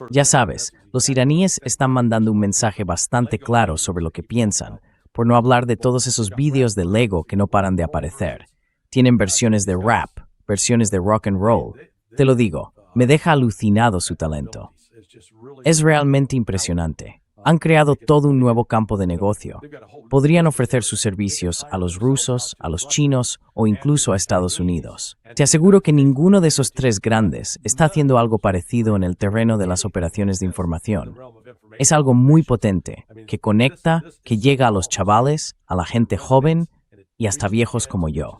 Ya sabes, los iraníes están mandando un mensaje bastante claro sobre lo que piensan, por no hablar de todos esos vídeos de Lego que no paran de aparecer. Tienen versiones de rap, versiones de rock and roll. Te lo digo, me deja alucinado su talento. Es realmente impresionante. Han creado todo un nuevo campo de negocio. Podrían ofrecer sus servicios a los rusos, a los chinos o incluso a Estados Unidos. Te aseguro que ninguno de esos tres grandes está haciendo algo parecido en el terreno de las operaciones de información. Es algo muy potente, que conecta, que llega a los chavales, a la gente joven y hasta viejos como yo.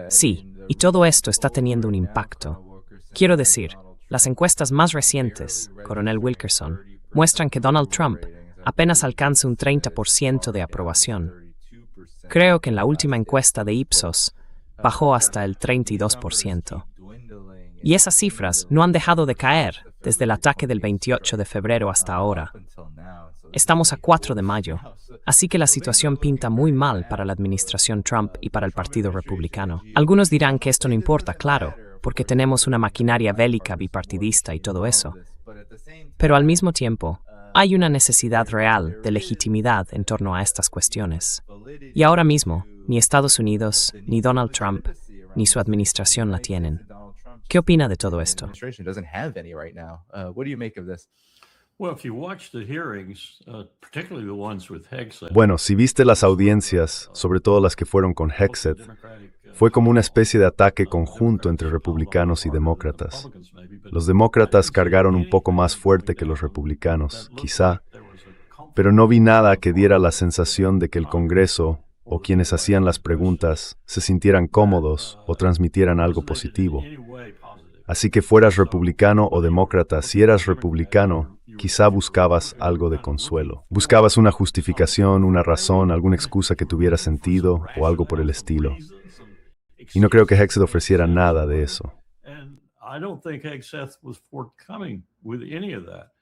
Sí, y todo esto está teniendo un impacto. Quiero decir, las encuestas más recientes, Coronel Wilkerson, muestran que Donald Trump apenas alcanza un 30% de aprobación. Creo que en la última encuesta de Ipsos bajó hasta el 32%. Y esas cifras no han dejado de caer desde el ataque del 28 de febrero hasta ahora. Estamos a 4 de mayo, así que la situación pinta muy mal para la administración Trump y para el Partido Republicano. Algunos dirán que esto no importa, claro, porque tenemos una maquinaria bélica bipartidista y todo eso. Pero al mismo tiempo, hay una necesidad real de legitimidad en torno a estas cuestiones. Y ahora mismo, ni Estados Unidos, ni Donald Trump, ni su administración la tienen. ¿Qué opina de todo esto? Bueno, si viste las audiencias, sobre todo las que fueron con Hegseth, fue como una especie de ataque conjunto entre republicanos y demócratas. Los demócratas cargaron un poco más fuerte que los republicanos, quizá, pero no vi nada que diera la sensación de que el Congreso o quienes hacían las preguntas se sintieran cómodos o transmitieran algo positivo. Así que fueras republicano o demócrata, si eras republicano, quizá buscabas algo de consuelo. Buscabas una justificación, una razón, alguna excusa que tuviera sentido o algo por el estilo. Y no creo que Hegseth ofreciera nada de eso. I don't think Hegseth was forthcoming with any of that.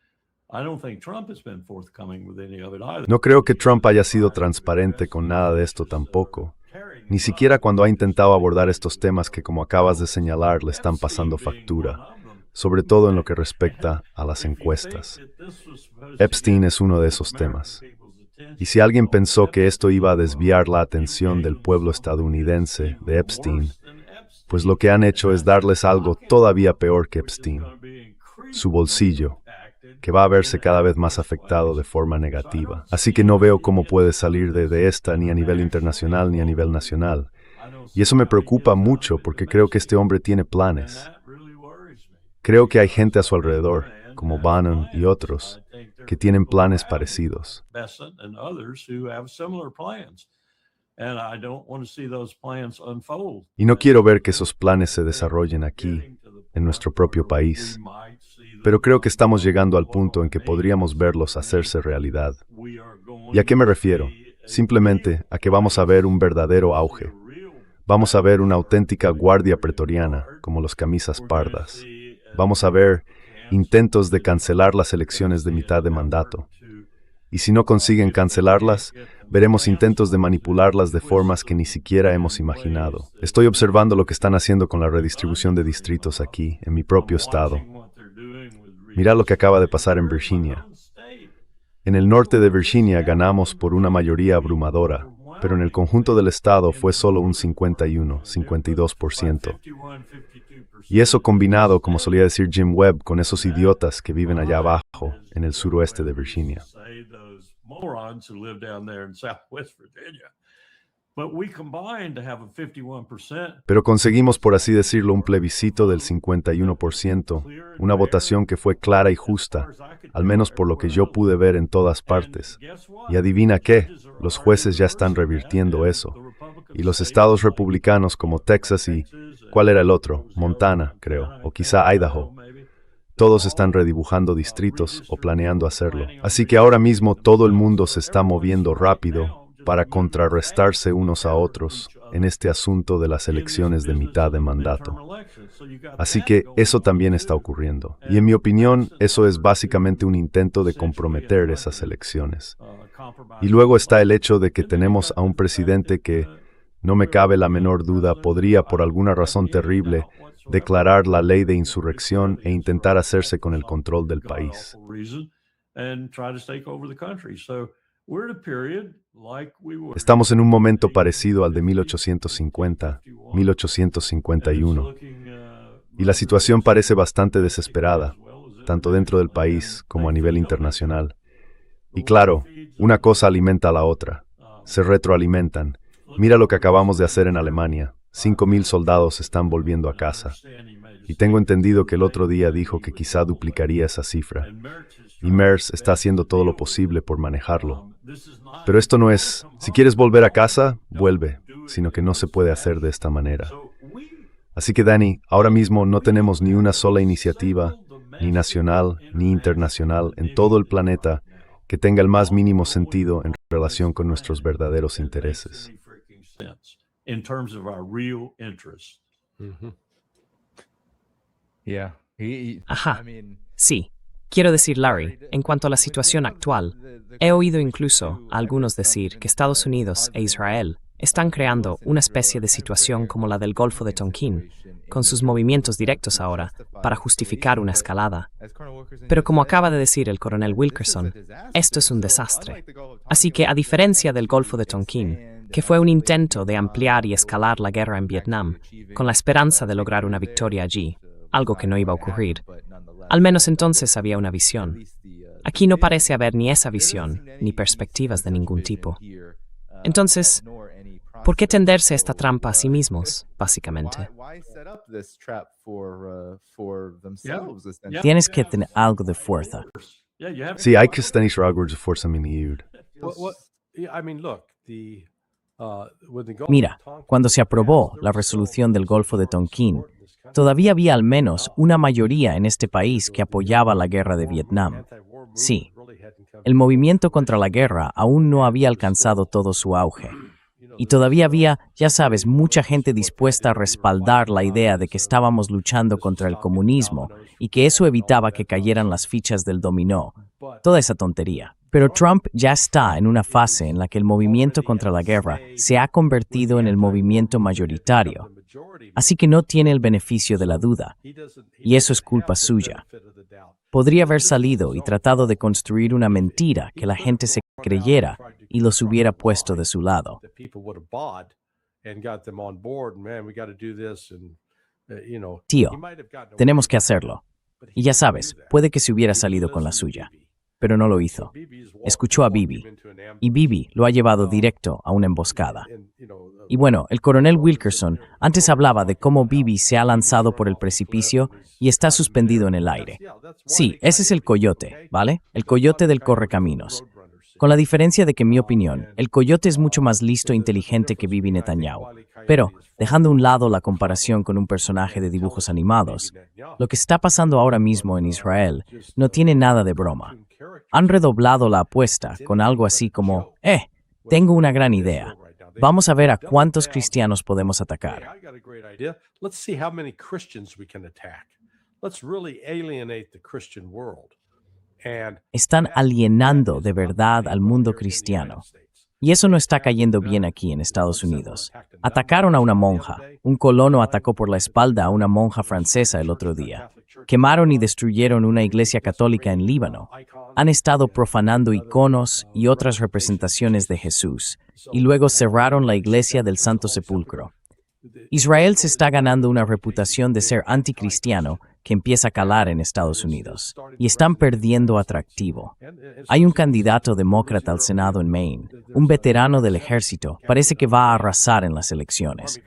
I don't think Trump has been forthcoming with any of it either. No creo que Trump haya sido transparente con nada de esto tampoco. Ni siquiera cuando ha intentado abordar estos temas que, como acabas de señalar, le están pasando factura, sobre todo en lo que respecta a las encuestas. Epstein es uno de esos temas. Y si alguien pensó que esto iba a desviar la atención del pueblo estadounidense de Epstein, pues lo que han hecho es darles algo todavía peor que Epstein, su bolsillo, que va a verse cada vez más afectado de forma negativa. Así que no veo cómo puede salir de esta ni a nivel internacional ni a nivel nacional. Y eso me preocupa mucho porque creo que este hombre tiene planes. Creo que hay gente a su alrededor, como Bannon y otros, que tienen planes parecidos. Y no quiero ver que esos planes se desarrollen aquí, en nuestro propio país. Pero creo que estamos llegando al punto en que podríamos verlos hacerse realidad. ¿Y a qué me refiero? Simplemente a que vamos a ver un verdadero auge. Vamos a ver una auténtica guardia pretoriana, como los camisas pardas. Vamos a ver intentos de cancelar las elecciones de mitad de mandato. Y si no consiguen cancelarlas, veremos intentos de manipularlas de formas que ni siquiera hemos imaginado. Estoy observando lo que están haciendo con la redistribución de distritos aquí, en mi propio estado. Mira lo que acaba de pasar en Virginia. En el norte de Virginia ganamos por una mayoría abrumadora, pero en el conjunto del estado fue solo un 52%. Y eso combinado, como solía decir Jim Webb, con esos idiotas que viven allá abajo, en el suroeste de Virginia. Pero conseguimos, por así decirlo, un plebiscito del 51%, una votación que fue clara y justa, al menos por lo que yo pude ver en todas partes. Y adivina qué, los jueces ya están revirtiendo eso. Y los estados republicanos como Texas y, ¿cuál era el otro? Montana, creo, o quizá Idaho. Todos están redibujando distritos o planeando hacerlo. Así que ahora mismo todo el mundo se está moviendo rápido para contrarrestarse unos a otros en este asunto de las elecciones de mitad de mandato. Así que eso también está ocurriendo. Y en mi opinión, eso es básicamente un intento de comprometer esas elecciones. Y luego está el hecho de que tenemos a un presidente que, no me cabe la menor duda, podría, por alguna razón terrible, declarar la ley de insurrección e intentar hacerse con el control del país. Estamos en un momento parecido al de 1850, 1851, y la situación parece bastante desesperada, tanto dentro del país como a nivel internacional. Y claro, una cosa alimenta a la otra, se retroalimentan. Mira lo que acabamos de hacer en Alemania. 5,000 soldados están volviendo a casa. Y tengo entendido que el otro día dijo que quizá duplicaría esa cifra. Y Merz está haciendo todo lo posible por manejarlo. Pero esto no es, si quieres volver a casa, vuelve, sino que no se puede hacer de esta manera. Así que, Danny, ahora mismo no tenemos ni una sola iniciativa, ni nacional, ni internacional, en todo el planeta, que tenga el más mínimo sentido en relación con nuestros verdaderos intereses. In terms of our real interests. Yeah. Ajá. Sí. Quiero decir, Larry, en cuanto a la situación actual, he oído incluso a algunos decir que Estados Unidos e Israel están creando una especie de situación como la del Golfo de Tonkin, con sus movimientos directos ahora, para justificar una escalada. Pero como acaba de decir el coronel Wilkerson, esto es un desastre. Así que, a diferencia del Golfo de Tonkin, que fue un intento de ampliar y escalar la guerra en Vietnam, con la esperanza de lograr una victoria allí, algo que no iba a ocurrir, al menos entonces había una visión. Aquí no parece haber ni esa visión, ni perspectivas de ningún tipo. Entonces, ¿por qué tenderse esta trampa a sí mismos, básicamente? Tienes que tener algo de fuerza. Sí, hay que tener algo de fuerza, mi. I mean, look, the Mira, cuando se aprobó la resolución del Golfo de Tonkin, todavía había al menos una mayoría en este país que apoyaba la guerra de Vietnam. Sí, el movimiento contra la guerra aún no había alcanzado todo su auge. Y todavía había, ya sabes, mucha gente dispuesta a respaldar la idea de que estábamos luchando contra el comunismo y que eso evitaba que cayeran las fichas del dominó. Toda esa tontería. Pero Trump ya está en una fase en la que el movimiento contra la guerra se ha convertido en el movimiento mayoritario. Así que no tiene el beneficio de la duda. Y eso es culpa suya. Podría haber salido y tratado de construir una mentira que la gente se creyera y los hubiera puesto de su lado. Tío, tenemos que hacerlo. Y ya sabes, puede que se hubiera salido con la suya, pero no lo hizo. Escuchó a Bibi, y Bibi lo ha llevado directo a una emboscada. Y bueno, el coronel Wilkerson antes hablaba de cómo Bibi se ha lanzado por el precipicio y está suspendido en el aire. Sí, ese es el coyote, ¿vale? El coyote del correcaminos. Con la diferencia de que, en mi opinión, el coyote es mucho más listo e inteligente que Bibi Netanyahu. Pero, dejando a un lado la comparación con un personaje de dibujos animados, lo que está pasando ahora mismo en Israel no tiene nada de broma. Han redoblado la apuesta con algo así como, tengo una gran idea. Vamos a ver a cuántos cristianos podemos atacar. Están alienando de verdad al mundo cristiano. Y eso no está cayendo bien aquí en Estados Unidos. Atacaron a una monja. Un colono atacó por la espalda a una monja francesa el otro día. Quemaron y destruyeron una iglesia católica en Líbano. Han estado profanando iconos y otras representaciones de Jesús. Y luego cerraron la iglesia del Santo Sepulcro. Israel se está ganando una reputación de ser anticristiano que empieza a calar en Estados Unidos, y están perdiendo atractivo. Hay un candidato demócrata al Senado en Maine, un veterano del ejército, parece que va a arrasar en las elecciones.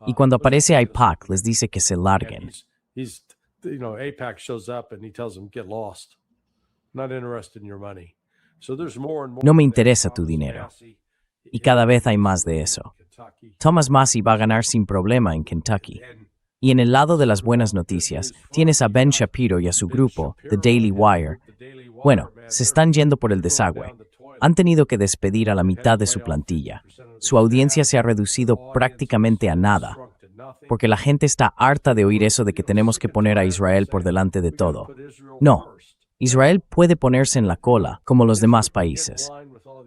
Y cuando aparece AIPAC, les dice que se larguen. No me interesa tu dinero. Y cada vez hay más de eso. Thomas Massie va a ganar sin problema en Kentucky. Y en el lado de las buenas noticias, tienes a Ben Shapiro y a su grupo, The Daily Wire. Bueno, se están yendo por el desagüe. Han tenido que despedir a la mitad de su plantilla. Su audiencia se ha reducido prácticamente a nada, porque la gente está harta de oír eso de que tenemos que poner a Israel por delante de todo. No, Israel puede ponerse en la cola, como los demás países.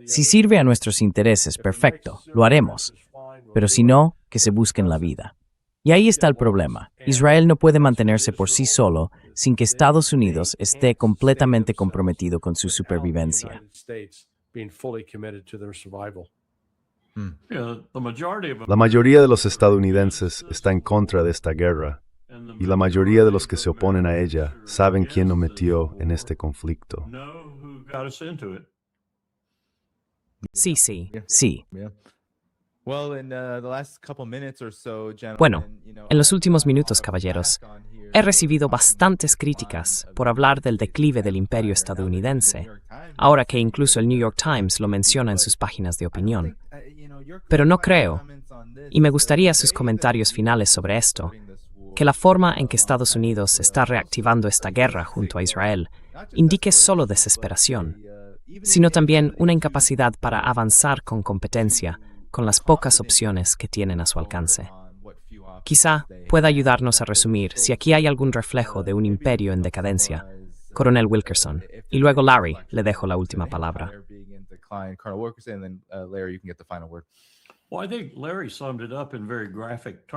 Si sirve a nuestros intereses, perfecto, lo haremos. Pero si no, que se busquen la vida. Y ahí está el problema. Israel no puede mantenerse por sí solo sin que Estados Unidos esté completamente comprometido con su supervivencia. La mayoría de los estadounidenses está en contra de esta guerra, y la mayoría de los que se oponen a ella saben quién nos metió en este conflicto. Sí, sí. Sí. Bueno, en los últimos minutos, caballeros, he recibido bastantes críticas por hablar del declive del imperio estadounidense, ahora que incluso el New York Times lo menciona en sus páginas de opinión. Pero no creo, y me gustaría sus comentarios finales sobre esto, que la forma en que Estados Unidos está reactivando esta guerra junto a Israel indique solo desesperación, sino también una incapacidad para avanzar con competencia con las pocas opciones que tienen a su alcance. Quizá pueda ayudarnos a resumir si aquí hay algún reflejo de un imperio en decadencia. Coronel Wilkerson. Y luego Larry, le dejo la última palabra.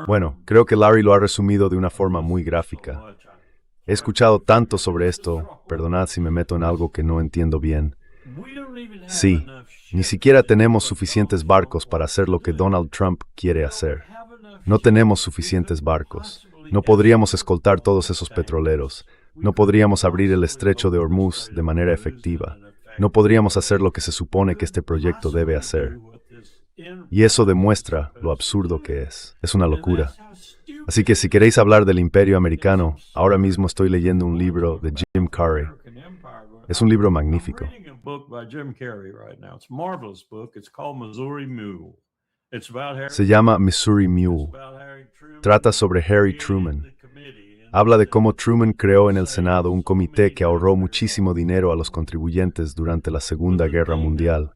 Bueno, creo que Larry lo ha resumido de una forma muy gráfica. He escuchado tanto sobre esto, perdonad si me meto en algo que no entiendo bien. Sí, ni siquiera tenemos suficientes barcos para hacer lo que Donald Trump quiere hacer. No tenemos suficientes barcos. No podríamos escoltar todos esos petroleros. No podríamos abrir el estrecho de Hormuz de manera efectiva. No podríamos hacer lo que se supone que este proyecto debe hacer. Y eso demuestra lo absurdo que es. Es una locura. Así que si queréis hablar del imperio americano, ahora mismo estoy leyendo un libro de Jim Carrey. Es un libro magnífico. I'm reading a book by Jim Carrey right now. It's a marvelous book. It's called Missouri Mule. It's about Harry. Se llama Missouri Mule. About Harry Truman. Trata sobre Harry Truman. Habla de cómo Truman creó en el Senado un comité que ahorró muchísimo dinero a los contribuyentes durante la Segunda Guerra Mundial.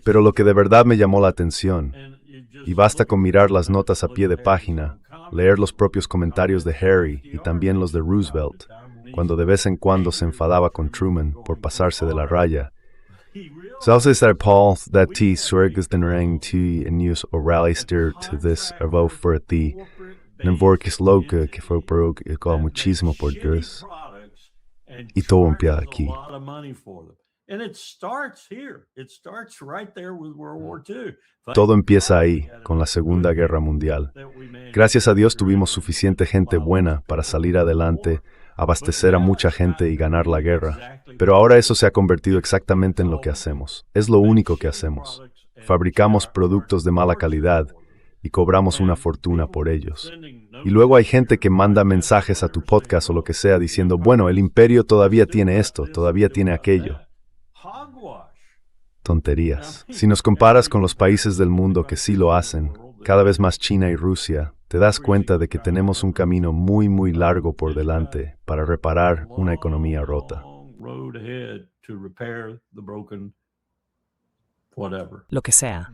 Pero lo que de verdad me llamó la atención, y basta con mirar las notas a pie de página, leer los propios comentarios de Harry y también los de Roosevelt, cuando de vez en cuando se enfadaba con Truman por pasarse de la raya. Zelfs is er Paul dat die zorgens den rang toe en nieuws oralister to this ervo voor die en vorkis loca que fue pero que con muchísimo por Dios. Y todo empieza aquí. And it starts here. It starts right there with World War II. Todo empieza ahí, con la Segunda Guerra Mundial. Gracias a Dios tuvimos suficiente gente buena para salir adelante, abastecer a mucha gente y ganar la guerra. Pero ahora eso se ha convertido exactamente en lo que hacemos. Es lo único que hacemos. Fabricamos productos de mala calidad y cobramos una fortuna por ellos. Y luego hay gente que manda mensajes a tu podcast o lo que sea diciendo, bueno, el imperio todavía tiene esto, todavía tiene aquello. Tonterías. Si nos comparas con los países del mundo que sí lo hacen, cada vez más China y Rusia, te das cuenta de que tenemos un camino muy, muy largo por delante para reparar una economía rota. Lo que sea.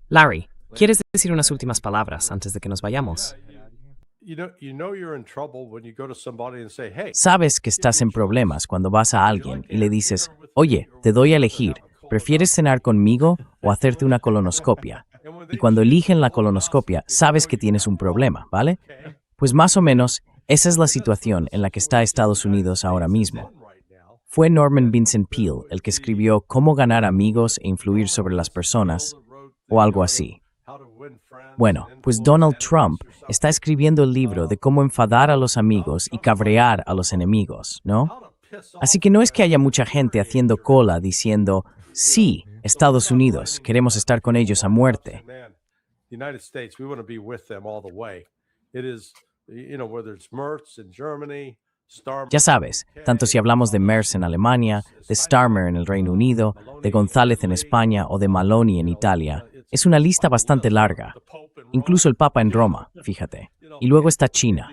Larry, ¿quieres decir unas últimas palabras antes de que nos vayamos? Sabes que estás en problemas cuando vas a alguien y le dices, oye, te doy a elegir, ¿prefieres cenar conmigo o hacerte una colonoscopia? Y cuando eligen la colonoscopia, sabes que tienes un problema, ¿vale? Pues más o menos, esa es la situación en la que está Estados Unidos ahora mismo. Fue Norman Vincent Peale el que escribió Cómo ganar amigos e influir sobre las personas, o algo así. Bueno, pues Donald Trump está escribiendo el libro de cómo enfadar a los amigos y cabrear a los enemigos, ¿no? Así que no es que haya mucha gente haciendo cola diciendo, sí, Estados Unidos, queremos estar con ellos a muerte. Ya sabes, tanto si hablamos de Merz en Alemania, de Starmer en el Reino Unido, de González en España o de Maloney en Italia, es una lista bastante larga. Incluso el Papa en Roma, fíjate. Y luego está China.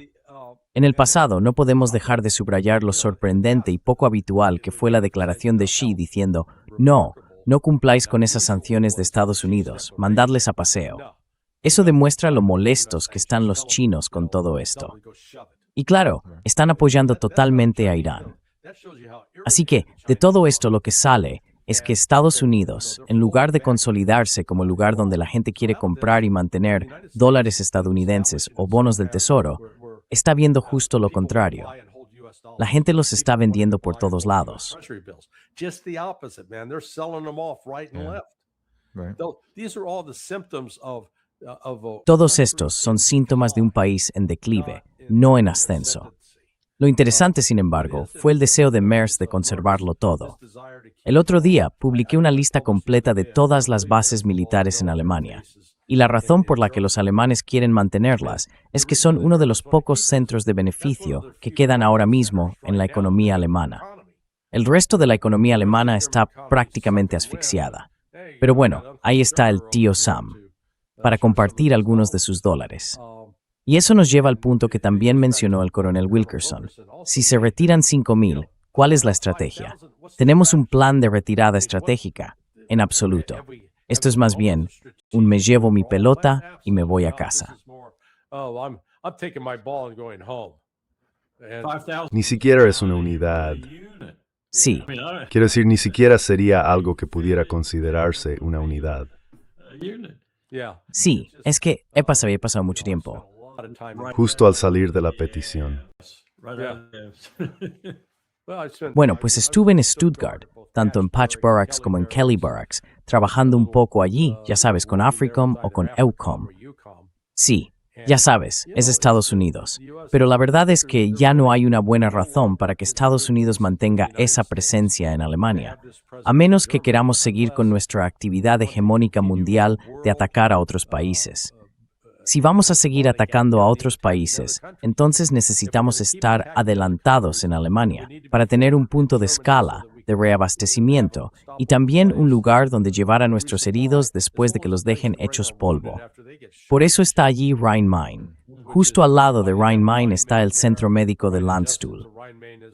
En el pasado no podemos dejar de subrayar lo sorprendente y poco habitual que fue la declaración de Xi diciendo, no cumpláis con esas sanciones de Estados Unidos, mandadles a paseo. Eso demuestra lo molestos que están los chinos con todo esto. Y claro, están apoyando totalmente a Irán. Así que, de todo esto lo que sale es que Estados Unidos, en lugar de consolidarse como lugar donde la gente quiere comprar y mantener dólares estadounidenses o bonos del tesoro, está viendo justo lo contrario. La gente los está vendiendo por todos lados. Todos estos son síntomas de un país en declive, no en ascenso. Lo interesante, sin embargo, fue el deseo de Merz de conservarlo todo. El otro día publiqué una lista completa de todas las bases militares en Alemania. Y la razón por la que los alemanes quieren mantenerlas es que son uno de los pocos centros de beneficio que quedan ahora mismo en la economía alemana. El resto de la economía alemana está prácticamente asfixiada. Pero bueno, ahí está el tío Sam, para compartir algunos de sus dólares. Y eso nos lleva al punto que también mencionó el coronel Wilkerson. Si se retiran 5,000, ¿cuál es la estrategia? ¿Tenemos un plan de retirada estratégica? En absoluto. Esto es más bien un me llevo mi pelota y me voy a casa. Ni siquiera es una unidad. Sí. Quiero decir, ni siquiera sería algo que pudiera considerarse una unidad. Sí, es que he pasado mucho tiempo. Justo al salir de la petición. Bueno, pues estuve en Stuttgart, tanto en Patch Barracks como en Kelly Barracks, trabajando un poco allí, ya sabes, con AFRICOM o con EUCOM. Sí, ya sabes, es Estados Unidos. Pero la verdad es que ya no hay una buena razón para que Estados Unidos mantenga esa presencia en Alemania, a menos que queramos seguir con nuestra actividad hegemónica mundial de atacar a otros países. Si vamos a seguir atacando a otros países, entonces necesitamos estar adelantados en Alemania para tener un punto de escala de reabastecimiento y también un lugar donde llevar a nuestros heridos después de que los dejen hechos polvo. Por eso está allí Rhein-Main. Justo al lado de Rhein-Main está el centro médico de Landstuhl.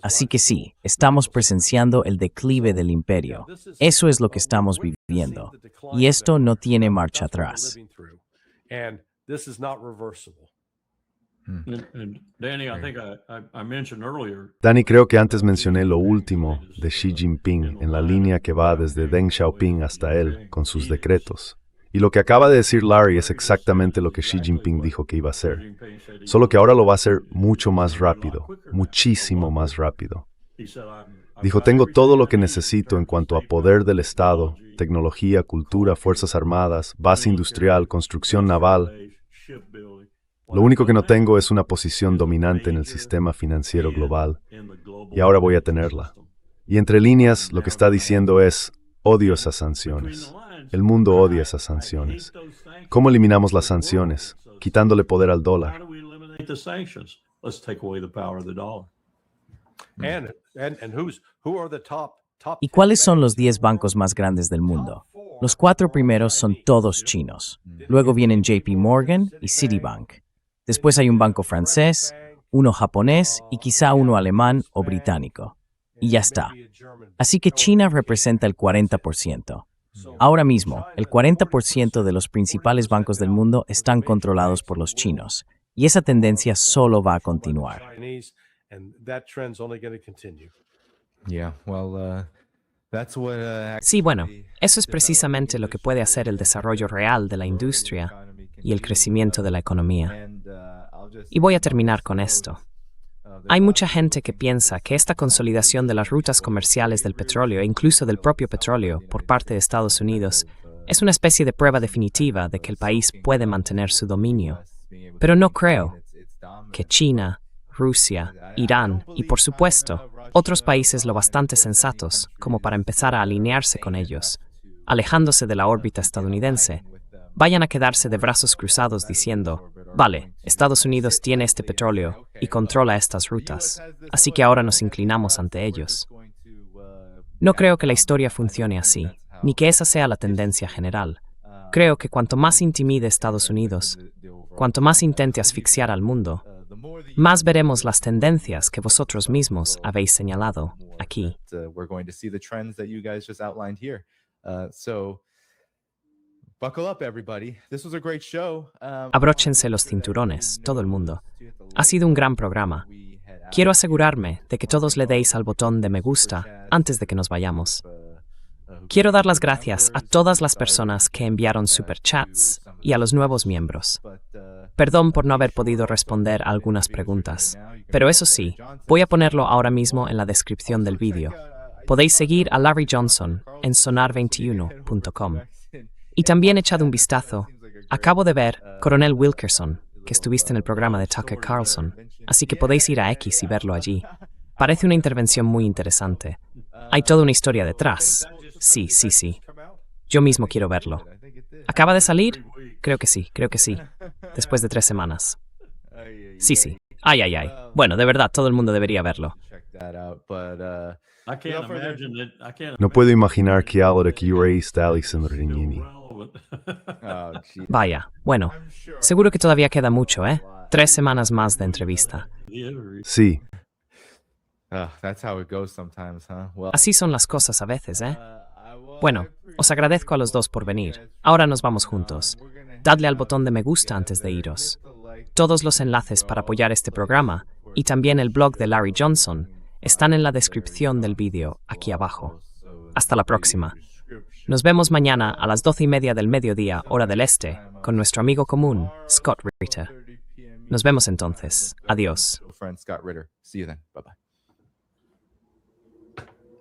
Así que sí, estamos presenciando el declive del imperio. Eso es lo que estamos viviendo. Y esto no tiene marcha atrás. And Danny, I think I mentioned earlier. Danny, creo que antes mencioné lo último de Xi Jinping en la línea que va desde Deng Xiaoping hasta él, con sus decretos. Y lo que acaba de decir Larry es exactamente lo que Xi Jinping dijo que iba a hacer. Solo que ahora lo va a hacer mucho más rápido, muchísimo más rápido. Dijo, tengo todo lo que necesito en cuanto a poder del Estado, tecnología, cultura, fuerzas armadas, base industrial, construcción naval. Lo único que no tengo es una posición dominante en el sistema financiero global, y ahora voy a tenerla. Y entre líneas, lo que está diciendo es, odio esas sanciones. El mundo odia esas sanciones. ¿Cómo eliminamos las sanciones? Quitándole poder al dólar. ¿Y cuáles son los 10 bancos más grandes del mundo? Los 4 primeros son todos chinos. Luego vienen JP Morgan y Citibank. Después hay un banco francés, uno japonés y quizá uno alemán o británico. Y ya está. Así que China representa el 40%. Ahora mismo, el 40% de los principales bancos del mundo están controlados por los chinos. Y esa tendencia solo va a continuar. Sí, bueno, eso es precisamente lo que puede hacer el desarrollo real de la industria y el crecimiento de la economía. Y voy a terminar con esto. Hay mucha gente que piensa que esta consolidación de las rutas comerciales del petróleo e incluso del propio petróleo por parte de Estados Unidos es una especie de prueba definitiva de que el país puede mantener su dominio. Pero no creo que China, Rusia, Irán y, por supuesto, otros países lo bastante sensatos como para empezar a alinearse con ellos, alejándose de la órbita estadounidense, vayan a quedarse de brazos cruzados diciendo, vale, Estados Unidos tiene este petróleo y controla estas rutas, así que ahora nos inclinamos ante ellos. No creo que la historia funcione así, ni que esa sea la tendencia general. Creo que cuanto más intimide Estados Unidos, cuanto más intente asfixiar al mundo, más veremos las tendencias que vosotros mismos habéis señalado aquí. Abróchense los cinturones, todo el mundo. Ha sido un gran programa. Quiero asegurarme de que todos le deis al botón de me gusta antes de que nos vayamos. Quiero dar las gracias a todas las personas que enviaron superchats y a los nuevos miembros. Perdón por no haber podido responder a algunas preguntas, pero eso sí, voy a ponerlo ahora mismo en la descripción del vídeo. Podéis seguir a Larry Johnson en sonar21.com. Y también echad un vistazo. Acabo de ver Coronel Wilkerson, que estuviste en el programa de Tucker Carlson, así que podéis ir a X y verlo allí. Parece una intervención muy interesante. Hay toda una historia detrás. Sí. Yo mismo quiero verlo. ¿Acaba de salir? Creo que sí. Después de 3 semanas. Sí. Ay. Bueno, de verdad, todo el mundo debería verlo. No puedo imaginar que ahora que Ray está Alison Rignini. Vaya, bueno, seguro que todavía queda mucho, ¿eh? 3 semanas más de entrevista. Sí. Así son las cosas a veces, ¿eh? Bueno, os agradezco a los dos por venir. Ahora nos vamos juntos. Dadle al botón de me gusta antes de iros. Todos los enlaces para apoyar este programa y también el blog de Larry Johnson están en la descripción del vídeo aquí abajo. Hasta la próxima. Nos vemos mañana a las 12:30 del mediodía, hora del este, con nuestro amigo común, Scott Ritter. Nos vemos entonces. Adiós. Scott Ritter. See you then. Bye-bye.